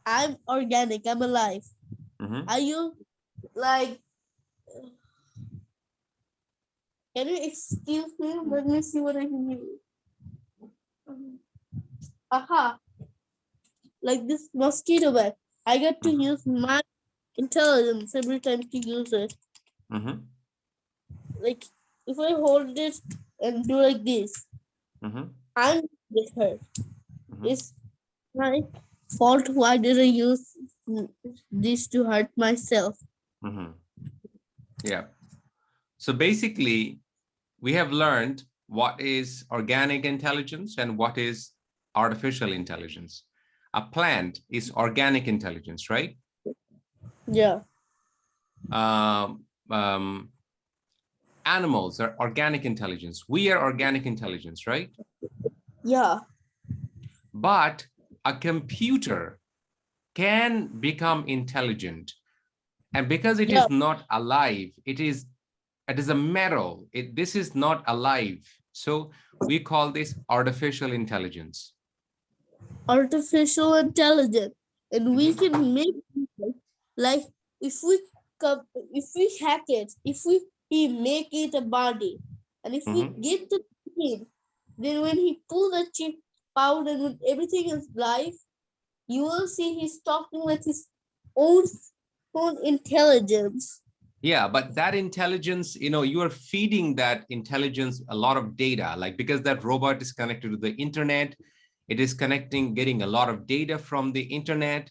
I'm organic, I'm alive. Mm-hmm. Are you like, can you excuse me? Let me see what I can do. Aha, like this mosquito bag. I get to use my intelligence every time to use it. Mm-hmm. Like if I hold it and do like this, Mm-hmm. I'm get hurt. Mm-hmm. It's my fault. Why did I use this to hurt myself? Mm-hmm. Yeah. So basically, we have learned what is organic intelligence and what is artificial intelligence. A plant is organic intelligence, right? Yeah, Um, um, Animals are organic intelligence. We are organic intelligence, right? yeah, But a computer can become intelligent. And because it yeah. is not alive, it is a metal. This is not alive. So we call this artificial intelligence. Artificial intelligence, and we Mhm. can make it, like if we if we hack it, if we make it a body, and if we Mhm. get the chip, then when he pull the chip out and when everything is live, you will see he's talking like his own own intelligence. Yeah, but that intelligence, you are feeding that intelligence a lot of data, like because that robot is connected to the internet, it is getting a lot of data from the internet.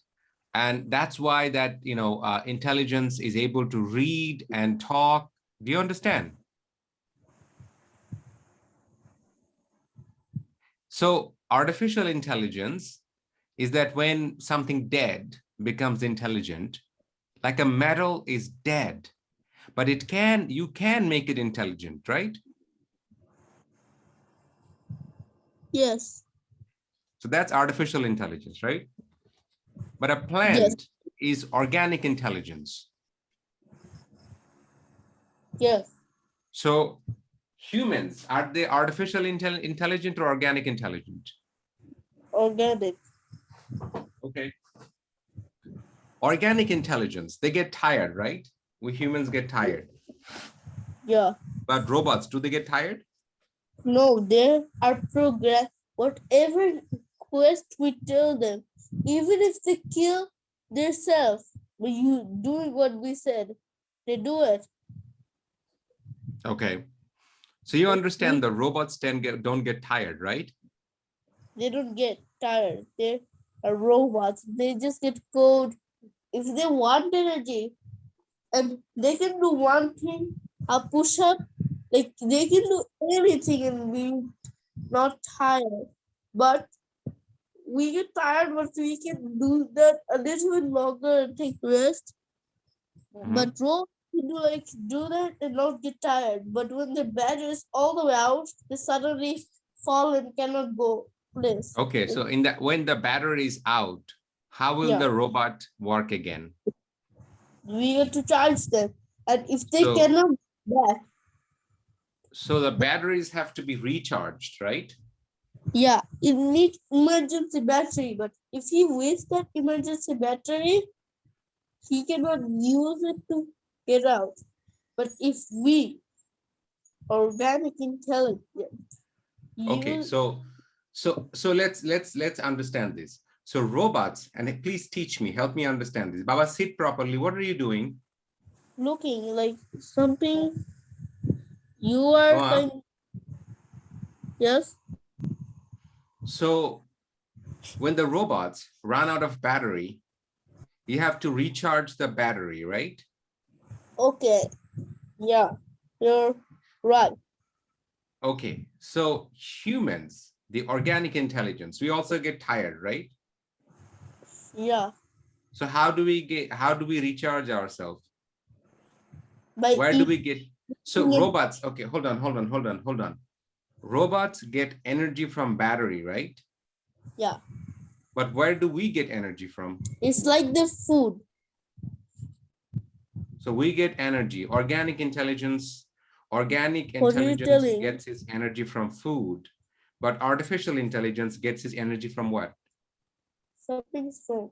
And that's why that, intelligence is able to read and talk. Do you understand? So artificial intelligence is that when something dead becomes intelligent, like a metal is dead, but you can make it intelligent, right? Yes, So that's artificial intelligence, right? But a yes, plant is organic intelligence. yes. So humans, are they artificial intelligent or organic intelligent? Organic. Okay. Organic intelligence, they get tired, right? We humans get tired. Yeah. But robots, do they get tired? No, they are progress. Whatever quest we tell them, even if they kill themselves, but you doing what we said, they do it. Okay. So you understand the robots don't get tired, right? They don't get tired. They are robots. They just get cold. If they want energy and they can do one thing, a push up, like they can do anything and be not tired. But we get tired, but we can do that a little bit longer and take rest. But robots can do that and not get tired. But when the battery is all the way out, they suddenly fall and cannot go place. Okay, so in that when the battery is out, how will the robot work again? We have to charge them. And if they So- cannot back, So the batteries have to be recharged, right? yeah, it needs emergency battery. But if he wastes that emergency battery, he cannot use it to get out. But if we, organic intelligence, Okay, use so let's understand this. So robots, and please teach me, help me understand this. Baba, sit properly. What are you doing? looking like something you are Noah, kind. Yes. so when the robots run out of battery, you have to recharge the battery, right? Okay. Yeah, you're right. Okay, so humans, the organic intelligence, we also get tired, right? Yeah. So how do we recharge ourselves? By Where do we get? So eating it. robots, okay, hold on. Robots get energy from battery, right? Yeah. But where do we get energy from? It's like the food. So we get energy, organic intelligence What are you gets telling? its energy from food, but artificial intelligence gets its energy from what? Something's food.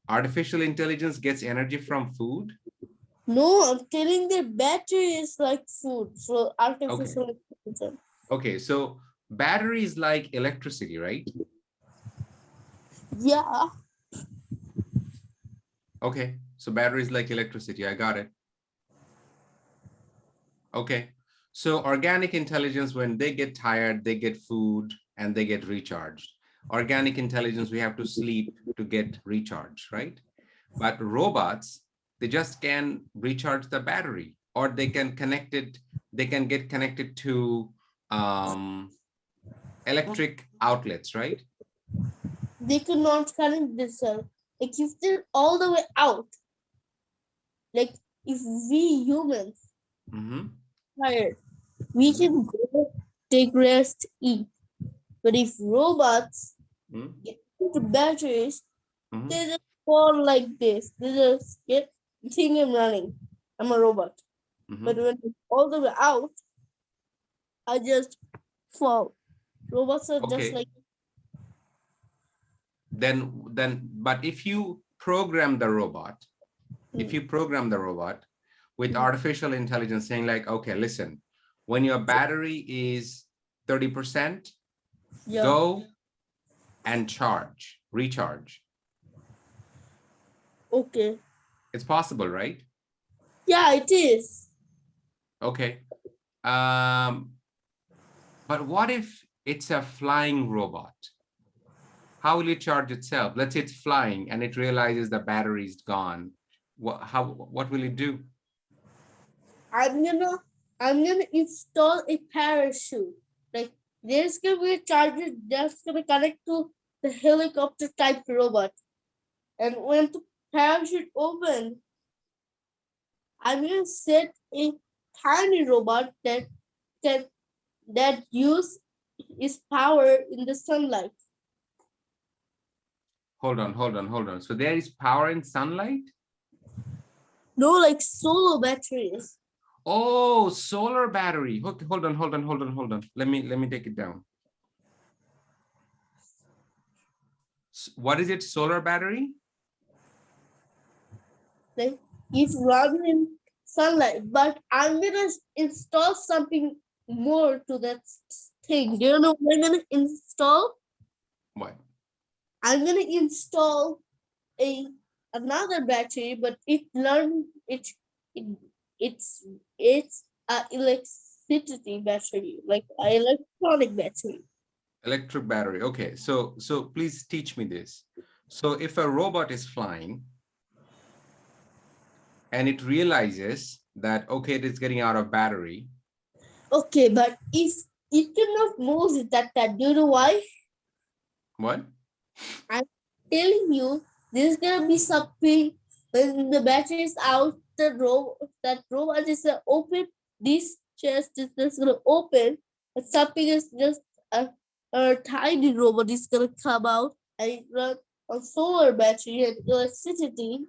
Artificial intelligence gets energy from food. No, I'm telling the battery is like food for artificial intelligence. Okay, so battery is like electricity, right? Yeah. Okay, so battery is like electricity. I got it. Okay, so organic intelligence, when they get tired, they get food and they get recharged. Organic intelligence, we have to sleep to get recharged, right? But robots, they just can recharge the battery, or they can get connected to electric outlets, right? They could not connect themselves. Like if they're all the way out, like if we humans tired, we can go take rest, eat. But if robots get into batteries, they just fall like this. They just get think I'm running. I'm a robot. But when it's all the way out, I just fall. Robots are just Okay. like But if you program the robot, with artificial intelligence saying like, okay, listen, when your battery is 30%, go and recharge. Okay. It's possible, right? Yeah, it is. Okay. But what if it's a flying robot? How will it charge itself? Let's say it's flying and it realizes the battery is gone. What will it do? I'm gonna install a parachute. Like there's gonna be a charger that's gonna connect to the helicopter type robot. And when the parachute open, I'm gonna set a tiny robot that use its power in the sunlight. Hold on. So there is power in sunlight? No, like solar batteries. Oh, solar battery. Okay, hold on. Let me take it down. What is it? Solar battery? Like it's run in sunlight, but I'm gonna install something more to that thing. Do you know what I'm gonna install? What? I'm gonna install another battery, but it learned it it's electricity battery, like an electronic battery. Electric battery. Okay, so please teach me this. So if a robot is flying and it realizes that, okay, it is getting out of battery. Okay, but if it cannot move it that time, do you know why? What? I'm telling you, there's gonna be something when the battery is out, that robot is gonna open this chest is just gonna open, and something is just a tiny robot is gonna come out and it run on solar battery and electricity.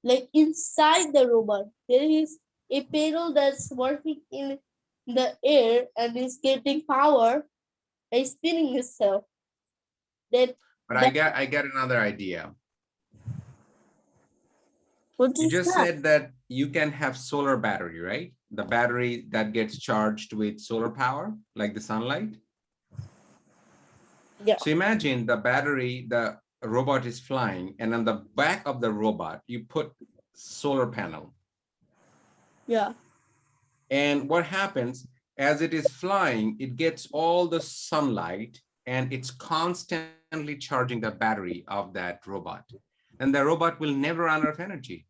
Like inside the robot, there is a panel that's working in the air and is getting power and spinning itself. That But that I get another idea. what You is just that? said that you can have solar battery, right? The battery that gets charged with solar power, like the sunlight. Yeah. So imagine the battery, the robot is flying, and on the back of the robot, you put solar panel. Yeah. And what happens as it is flying, it gets all the sunlight and it's constantly charging the battery of that robot. And the robot will never run out of energy.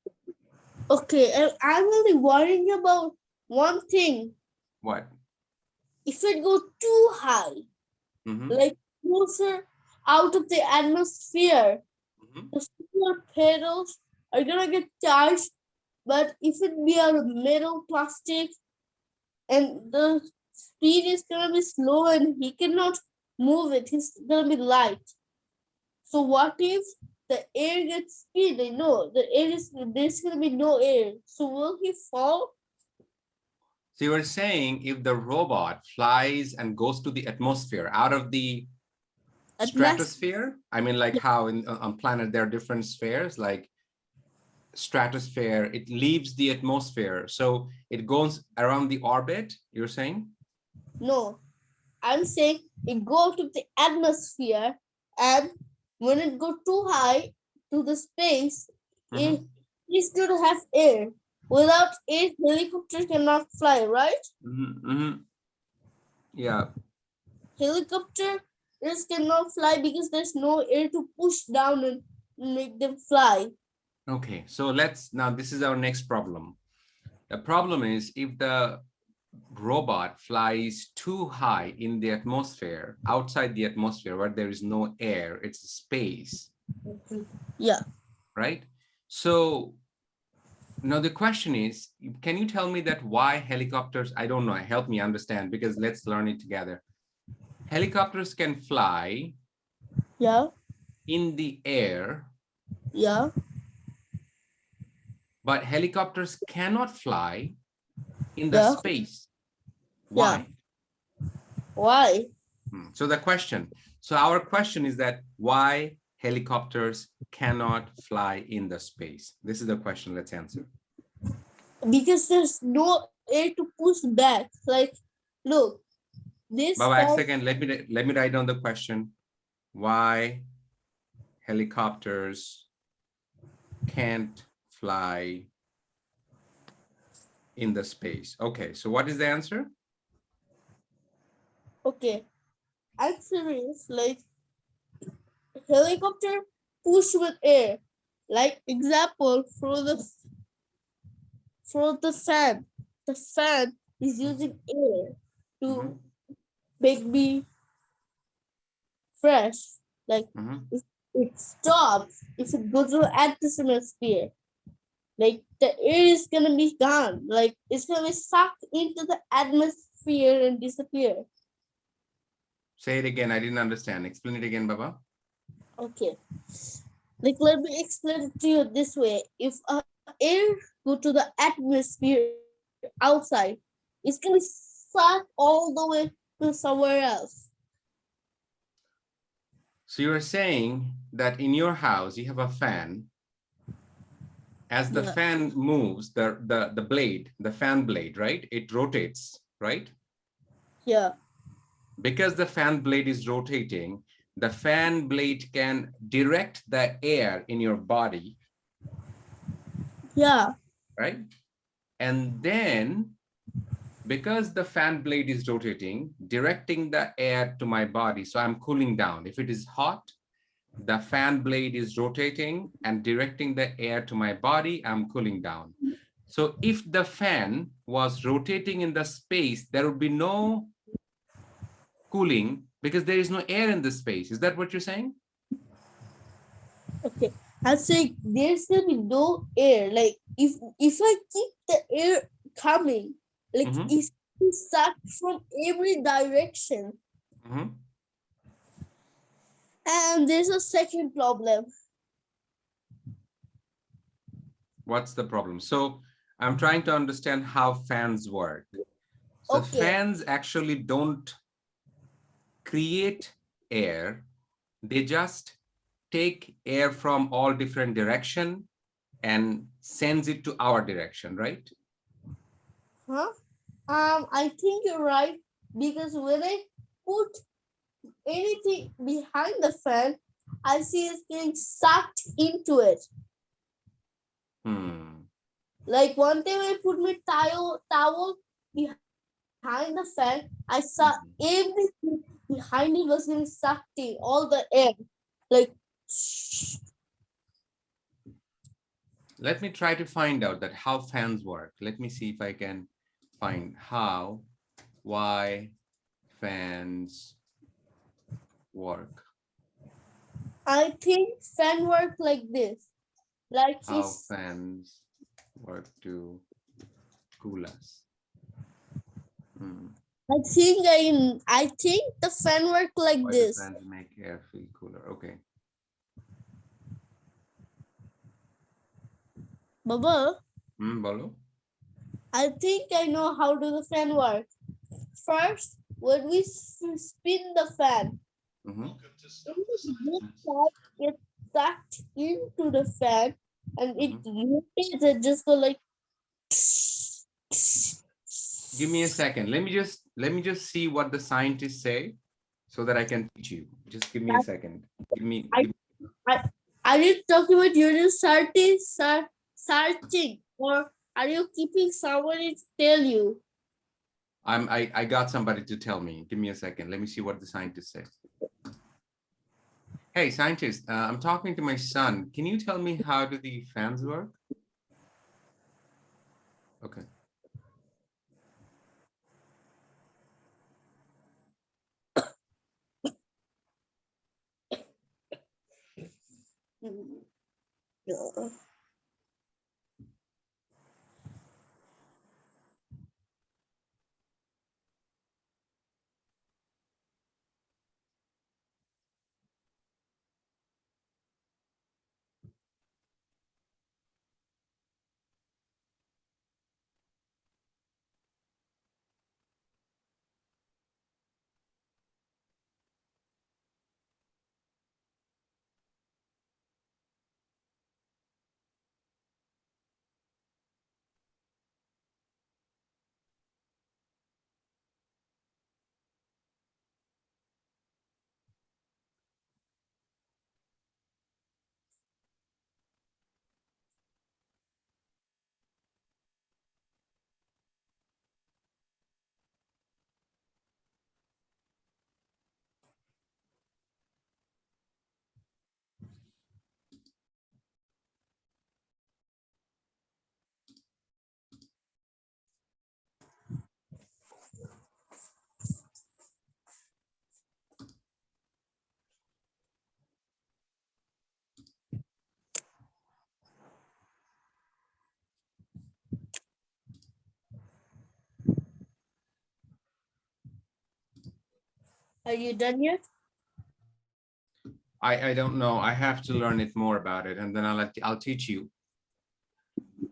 Okay, and I'm only worrying about one thing. What? If it goes too high, like closer out of the atmosphere, the solar panels are gonna get charged. But if it be out of metal, plastic, and the speed is gonna be slow and he cannot move it, he's gonna be light. So what if the air gets speed? I know the air is there's gonna be no air. So will he fall? So you were saying if the robot flies and goes to the atmosphere out of the stratosphere, I mean, like how on planet there are different spheres, like stratosphere, it leaves the atmosphere. So it goes around the orbit, you're saying? No, I'm saying it goes to the atmosphere, and when it go too high to the space, it is going to have air. Without air, helicopter cannot fly, right? Yeah. Helicopter cannot fly because there's no air to push down and make them fly. Okay, so now this is our next problem. The problem is if the robot flies too high in the atmosphere, outside the atmosphere where there is no air, it's space. Yeah. Right? So now the question is, can you tell me that why helicopters, I don't know, help me understand, because let's learn it together. Helicopters can fly in the air. Yeah. But helicopters cannot fly in the space. Why? Why? So our question is that why helicopters cannot fly in the space? This is the question. Let's answer. Because there's no air to push back. Like, look, this. Baba, a second. Let me write down the question. Why helicopters can't fly in the space? Okay, so what is the answer? Okay, answer is like helicopter push with air. Like example for the fan. The fan is using air to make me fresh. Like if it stops, if it goes to atmosphere, like the air is gonna be gone. Like it's gonna be sucked into the atmosphere and disappear. Say it again. I didn't understand. Explain it again, Baba. Okay. Like let me explain it to you this way. If air go to the atmosphere outside, it's gonna suck all the way to somewhere else. So you're saying that in your house you have a fan. As the fan moves, the blade, the fan blade, right? It rotates, right? Yeah. Because the fan blade is rotating, the fan blade can direct the air in your body. Yeah. Right? And then because the fan blade is rotating, directing the air to my body. So I'm cooling down. If it is hot, the fan blade is rotating and directing the air to my body, I'm cooling down. So if the fan was rotating in the space, there would be no cooling because there is no air in the space. Is that what you're saying? Okay. I'm saying there's gonna be no air. Like if I keep the air coming, like it's sucked from every direction. And there's a second problem. What's the problem? So I'm trying to understand how fans work. So Okay. fans actually don't create air. They just take air from all different direction and sends it to our direction, right? Huh? I think you're right, because when I put anything behind the fan, I see it's getting sucked into it. Like one time I put my towel behind the fan, I saw everything behind it was getting sucked in, all the air. Like let me try to find out that how fans work. Let me see if I can find why fans work. I think fan work like this. Like how fans work to cool us. I think the fan work like Why this. do fans make air feel cooler? Okay. Baba, Bolo? I think I know how do the fan work. First, when we spin the fan, this part gets sucked into the fan, and it rotates and just go like. Give me a second. Let me just see what the scientists say so that I can teach you. Just give me a second. Are you talking about you're just searching, or are you keeping somebody to tell you? I got somebody to tell me. Give me a second. Let me see what the scientists say. Hey, scientist, I'm talking to my son. Can you tell me how do the fans work? Okay. No. Are you done yet? I don't know. I have to learn it more about it, and then I'll teach you.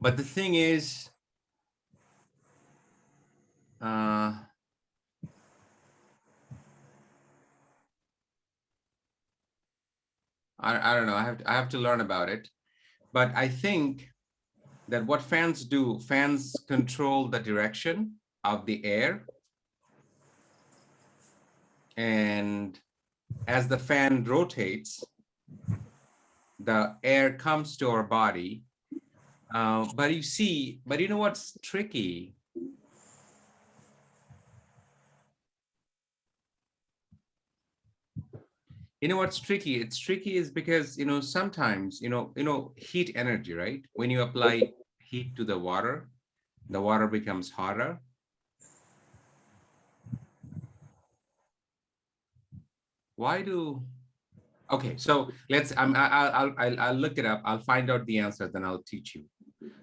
But the thing is, I don't know. I have to learn about it. But I think that what fans do, fans control the direction of the air. And as the fan rotates, the air comes to our body. But you know what's tricky? You know what's tricky? It's tricky is because, sometimes, heat energy, right? When you apply heat to the water becomes hotter. Why do, okay, so I'll look it up. I'll find out the answer, then I'll teach you.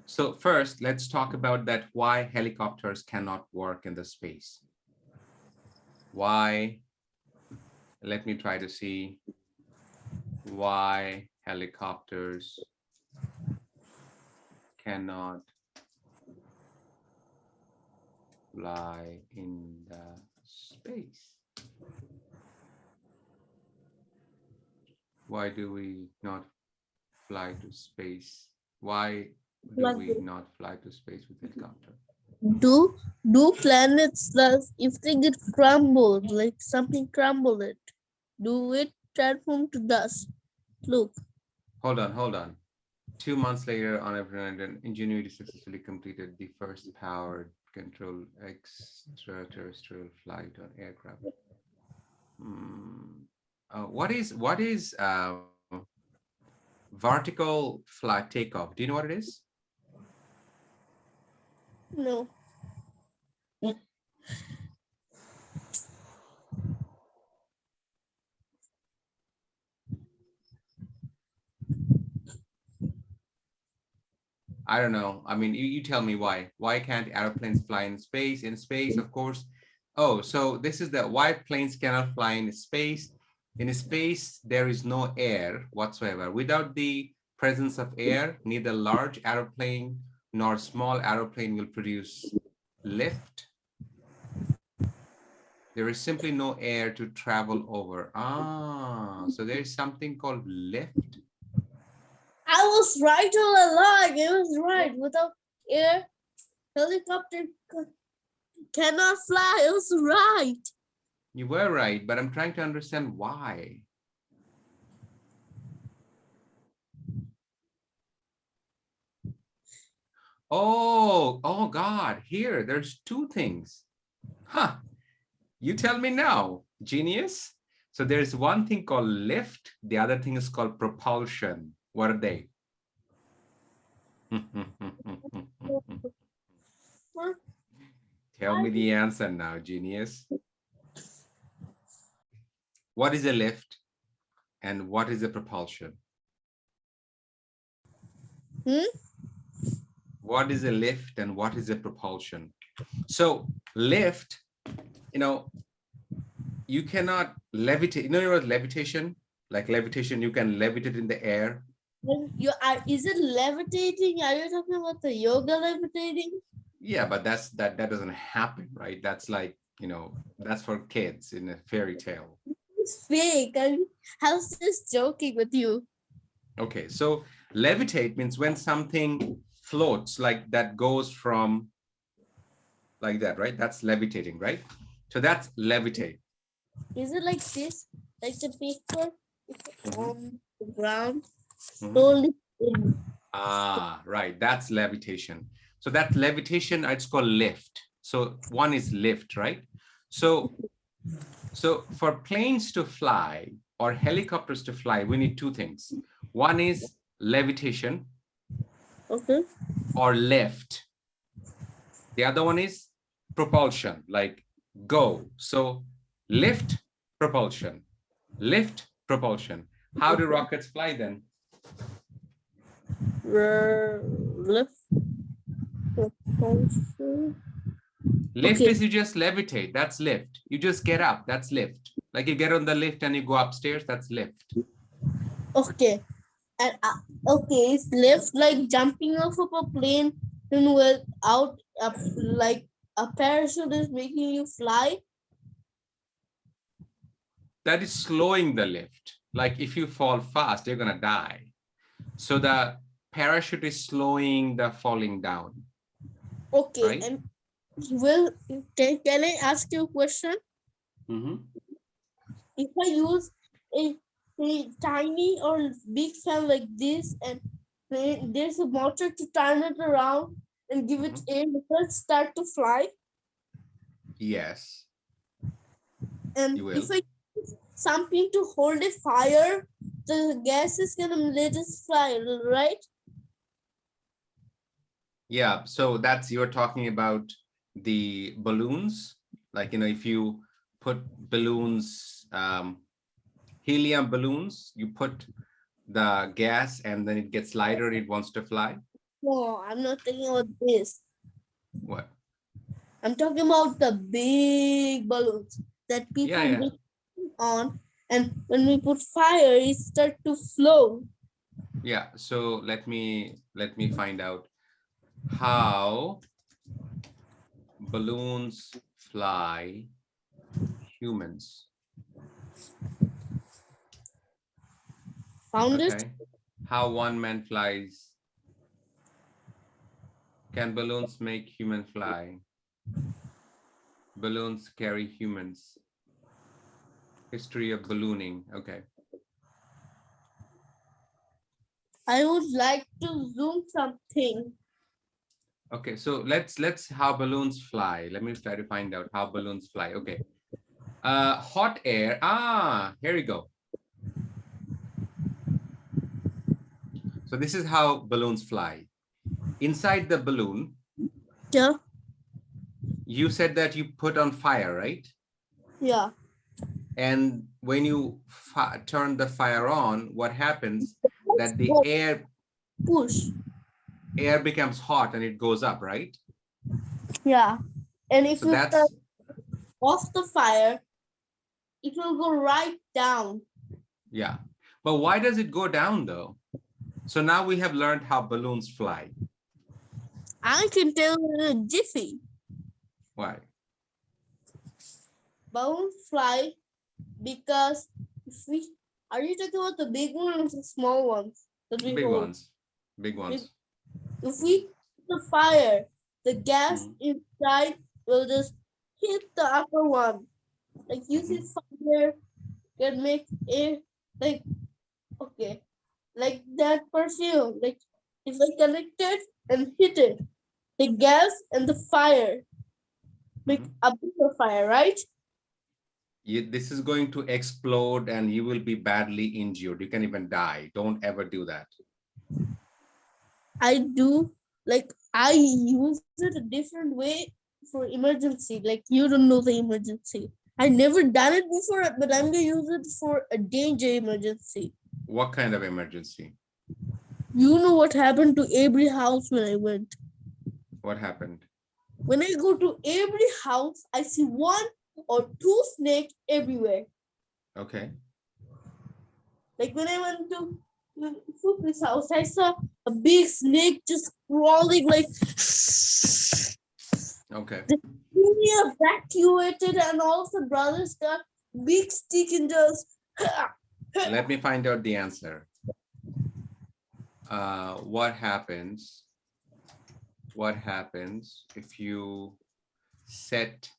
So first, let's talk about that why helicopters cannot work in the space. Why, let me try to see why helicopters cannot fly in the space. Why do we not fly to space? Why do we not fly to space with helicopter? Do planets, like, if they get crumbled, like something crumbled it, do it transform to dust? Look. Hold on. 2 months later, on April Ingenuity successfully completed the first powered controlled extraterrestrial flight on aircraft. What is vertical flight takeoff? Do you know what it is? No. I don't know. I mean, you tell me why. Why can't airplanes fly in space? In space, of course. Oh, so this is the why planes cannot fly in space. In space, there is no air whatsoever. Without the presence of air, neither large aeroplane nor small aeroplane will produce lift. There is simply no air to travel over. So there is something called lift. I was right all along. I was right. Without air, helicopter cannot fly. I was right. You were right, but I'm trying to understand why. Oh God, here, there's two things. Huh, you tell me now, genius. So there's one thing called lift. The other thing is called propulsion. What are they? Tell me the answer now, genius. What is a lift and what is a propulsion? What is a lift and what is a propulsion? So lift, you cannot levitate. You know what levitation? Like levitation, you can levitate in the air. Is it levitating? Are you talking about the yoga levitating? Yeah, but that doesn't happen, right? That's like, that's for kids in a fairy tale. It's fake. I was just joking with you. Okay, so levitate means when something floats, like that goes from like that, right? That's levitating, right? So that's levitate. Is it like this? Like the paper on the ground? Mm-hmm. Right. That's levitation. So that levitation, it's called lift. So one is lift, right? So for planes to fly or helicopters to fly, we need two things. One is levitation, okay, or lift. The other one is propulsion, like go. So lift, propulsion, lift, propulsion. How do rockets fly then? lift, propulsion. Lift is you just levitate. That's lift. You just get up. That's lift. Like you get on the lift and you go upstairs. That's lift. Okay. And okay, is lift like jumping off of a plane and without like a parachute is making you fly? That is slowing the lift. Like if you fall fast, you're gonna die. So the parachute is slowing the falling down. Okay, right? and can I ask you a question? Mm-hmm. If I use a tiny or big fan like this, and there's a motor to turn it around and give it air, will it start to fly? Yes. And You will. if I use something to hold a fire, the gas is gonna let us fly, right? Yeah, so that's, you're talking about the balloons. Like, if you put balloons, helium balloons, you put the gas and then it gets lighter, it wants to fly. No, I'm not talking about this. What? I'm talking about the big balloons that Yeah, people yeah. make on, and when we put fire, it start to flow. Yeah, so let me find out how balloons fly humans. Found it? Okay. How one man flies. Can balloons make human fly? Balloons carry humans. History of ballooning. Okay. I would like to zoom something. Okay, so let's how balloons fly. Let me try to find out how balloons fly. Okay. Hot air. Here we go. So this is how balloons fly. Inside the balloon, Yeah, you said that you put on fire, right? yeah. And when you turn the fire on, what happens? That the Go push. air becomes hot and it goes up, right? Yeah. And if So you turn that's, off the fire, it will go right down. yeah. But why does it go down though? So now we have learned how balloons fly. I can tell in a jiffy. Why? Balloons fly because if we are you talking about the big ones or the small ones that we Big hold? ones. Big ones. If we put the fire, the gas Mhm. inside will just hit the upper one. Like you see fire can make air like okay. Like that perfume. Like if I connect it and hit it, the gas and the fire make a bigger fire, right? This is going to explode and you will be badly injured. You can even die. Don't ever do that. I do like I use it a different way for emergency. Like you don't know the emergency. I never done it before, but I'm gonna use it for a danger emergency. What kind of emergency? You know what happened to every house when I went. What happened? When I go to every house, I see one or two snakes everywhere. Okay. Like when I went to Fupi's house, I saw a big snake just crawling like Okay. the we evacuated and all of the brothers got big stick and just Let me find out the answer. What happens? What happens if you set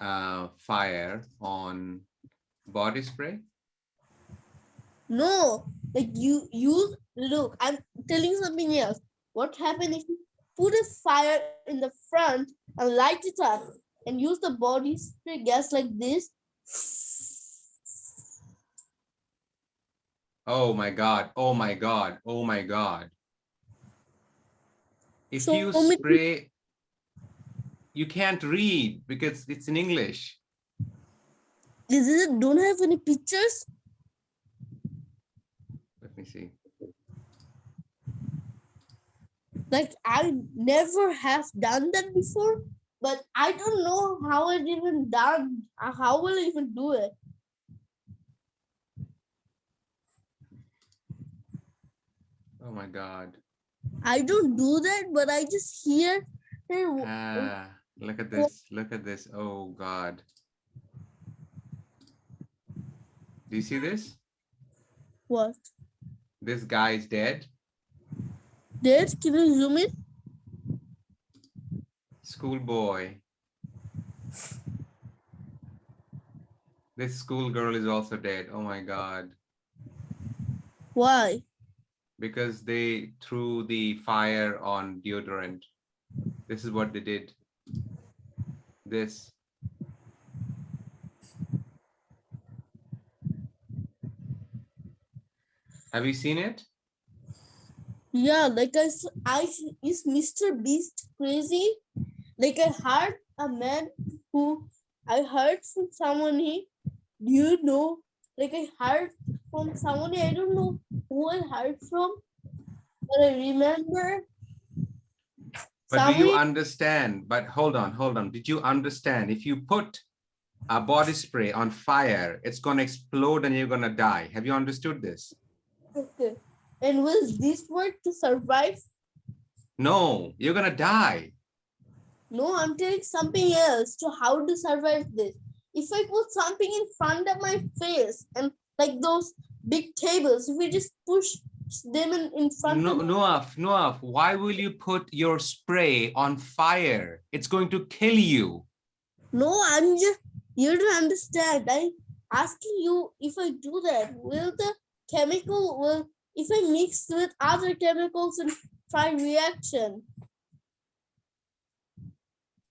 fire on body spray? no, like you use look, I'm telling you something else. What happened if you put a fire in the front and light it up and use the body spray gas like this? Oh my God. Oh my God. Oh my God. If So you many spray, you can't read because it's in English. is it don't have any pictures? Let me see. Like I never have done that before, but I don't know how it even done. How will I even do it? Oh my God. I don't do that, but I just hear. Look at this. Look at this. Oh God. Do you see this? What? This guy is dead. There? Can you zoom in? Schoolboy. This schoolgirl is also dead. Oh my God. Why? Because they threw the fire on deodorant. This is what they did. This. Have you seen it? Yeah, like is Mr. Beast crazy? Like I heard a man who I heard from someone you know, like I heard from someone I don't know who I heard from, but I remember But do you somebody. understand? But hold on. Did you understand? If you put a body spray on fire, it's going to explode and you're going to die. Have you understood this? Okay. And will this work to survive? No, you're going to die. No, I'm telling something else to how to survive this. If I put something in front of my face and like those big tables, if we just push them in front of No, Nuwaf, why will you put your spray on fire? It's going to kill you. No, I'm just you don't understand. I'm asking you if I do that, will the chemical will if I mix with other chemicals and try reaction?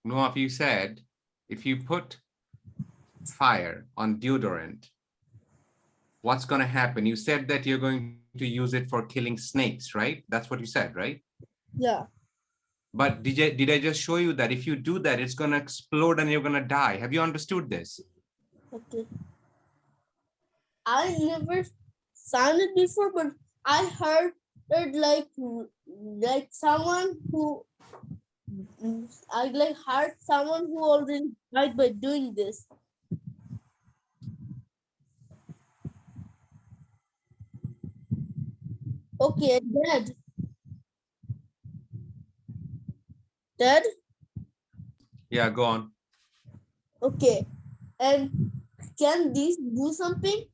Nuwaf, you said if you put fire on deodorant, what's going to happen? You said that you're going to use it for killing snakes, right? That's what you said, right? Yeah. But did I just show you that if you do that, it's going to explode and you're going to die? Have you understood this? Okay. I never seen it before, but I heard it like someone who I like heard someone who already died by doing this. Okay, Dad. Yeah, go on. Okay, and can these do something?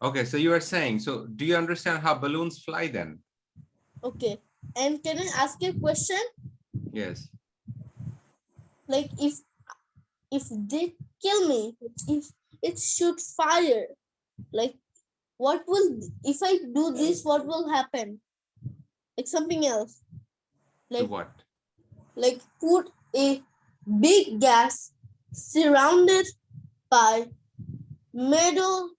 Okay, so you are saying, so do you understand how balloons fly then? Okay, and can I ask you a question? Yes. Like if they kill me, if it shoots fire, like what will if I do this? What will happen? Like something else. To Like what? like put a big gas surrounded by metal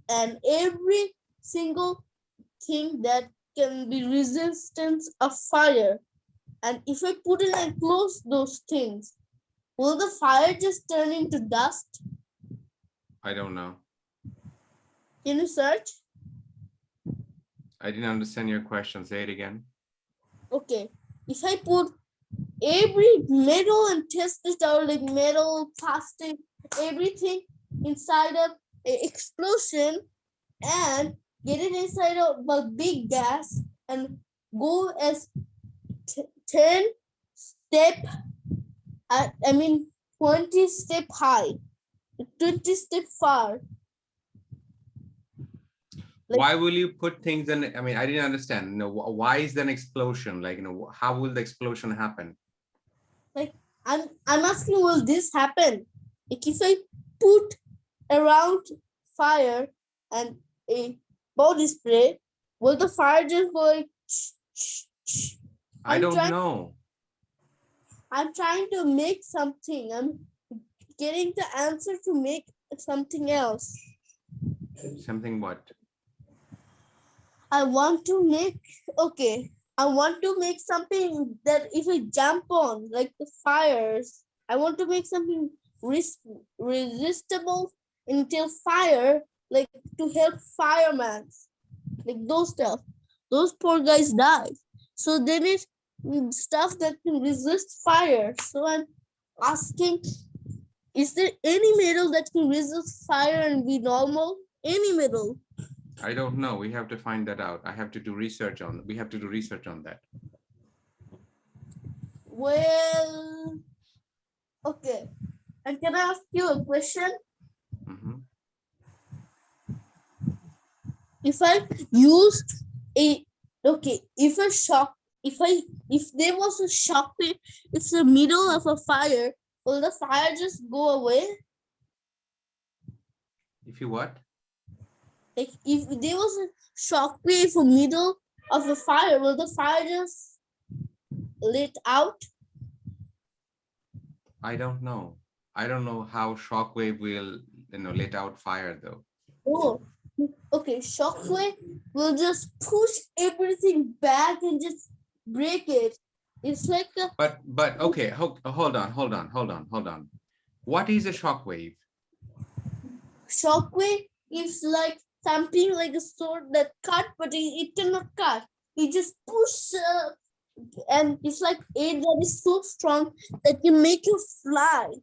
and every single thing that can be resistant of fire. And if I put it and close those things, will the fire just turn into dust? I don't know. Can you search? I didn't understand your question. Say it again. Okay. If I put every metal and test it out like metal, plastic, everything inside of an explosion and get it inside of a big gas and go as 10 step, I mean 20 step high, 20 step far. Like, Why will you put things in? I mean, I didn't understand. You know, why is there an explosion? Like, you know, how will the explosion happen? like I'm asking, will this happen? Like if I put around fire and a body spray, will the fire just go like I don't trying know. I'm trying to make something. I'm getting the answer to make something else. Something what? I want to make okay. I want to make something that if I jump on, like the fires, I want to make something resistible until fire, like to help firemen, like those stuff. Those poor guys die. So they need stuff that can resist fire. So I'm asking, is there any metal that can resist fire and be normal? Any metal? I don't know. We have to find that out. I have to do research on. We have to do research on that. Well, okay. And can I ask you a question? Mhm. If I used a okay, if there was a shock wave, it's the middle of a fire, will the fire just go away? If you what? Like if there was a shock wave in the middle of a fire, will the fire just lit out? I don't know. I don't know how shockwave will, you know, let out fire though. Oh, Okay, shockwave will just push everything back and just break it. It's like a But okay, hold on. What is a shock wave? shockwave is like something like a sword that cut, but it cannot cut. It just push, and it's like air that is so strong that can make you fly.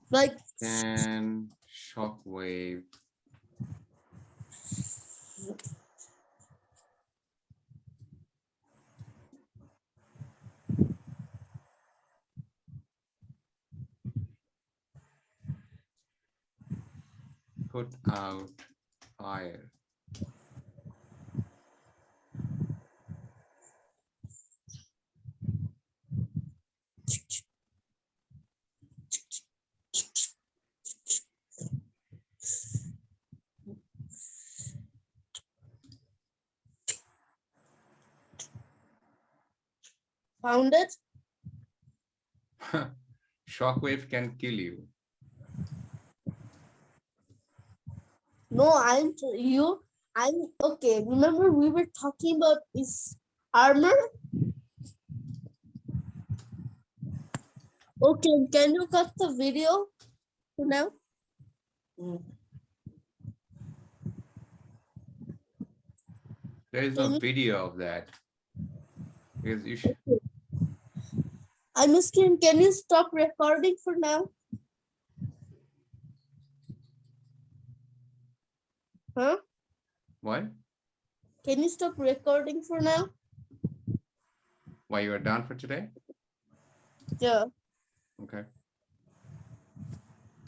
Like Can shock wave put out fire? found it. Shock wave can kill you. No, I'm okay. Remember we were talking about his armor. Okay, can you cut the video for now? There is no video of that. Because you should. I'm asking, can you stop recording for now? Huh? What? Can you stop recording for now? Why you are done for today? Yeah. Okay.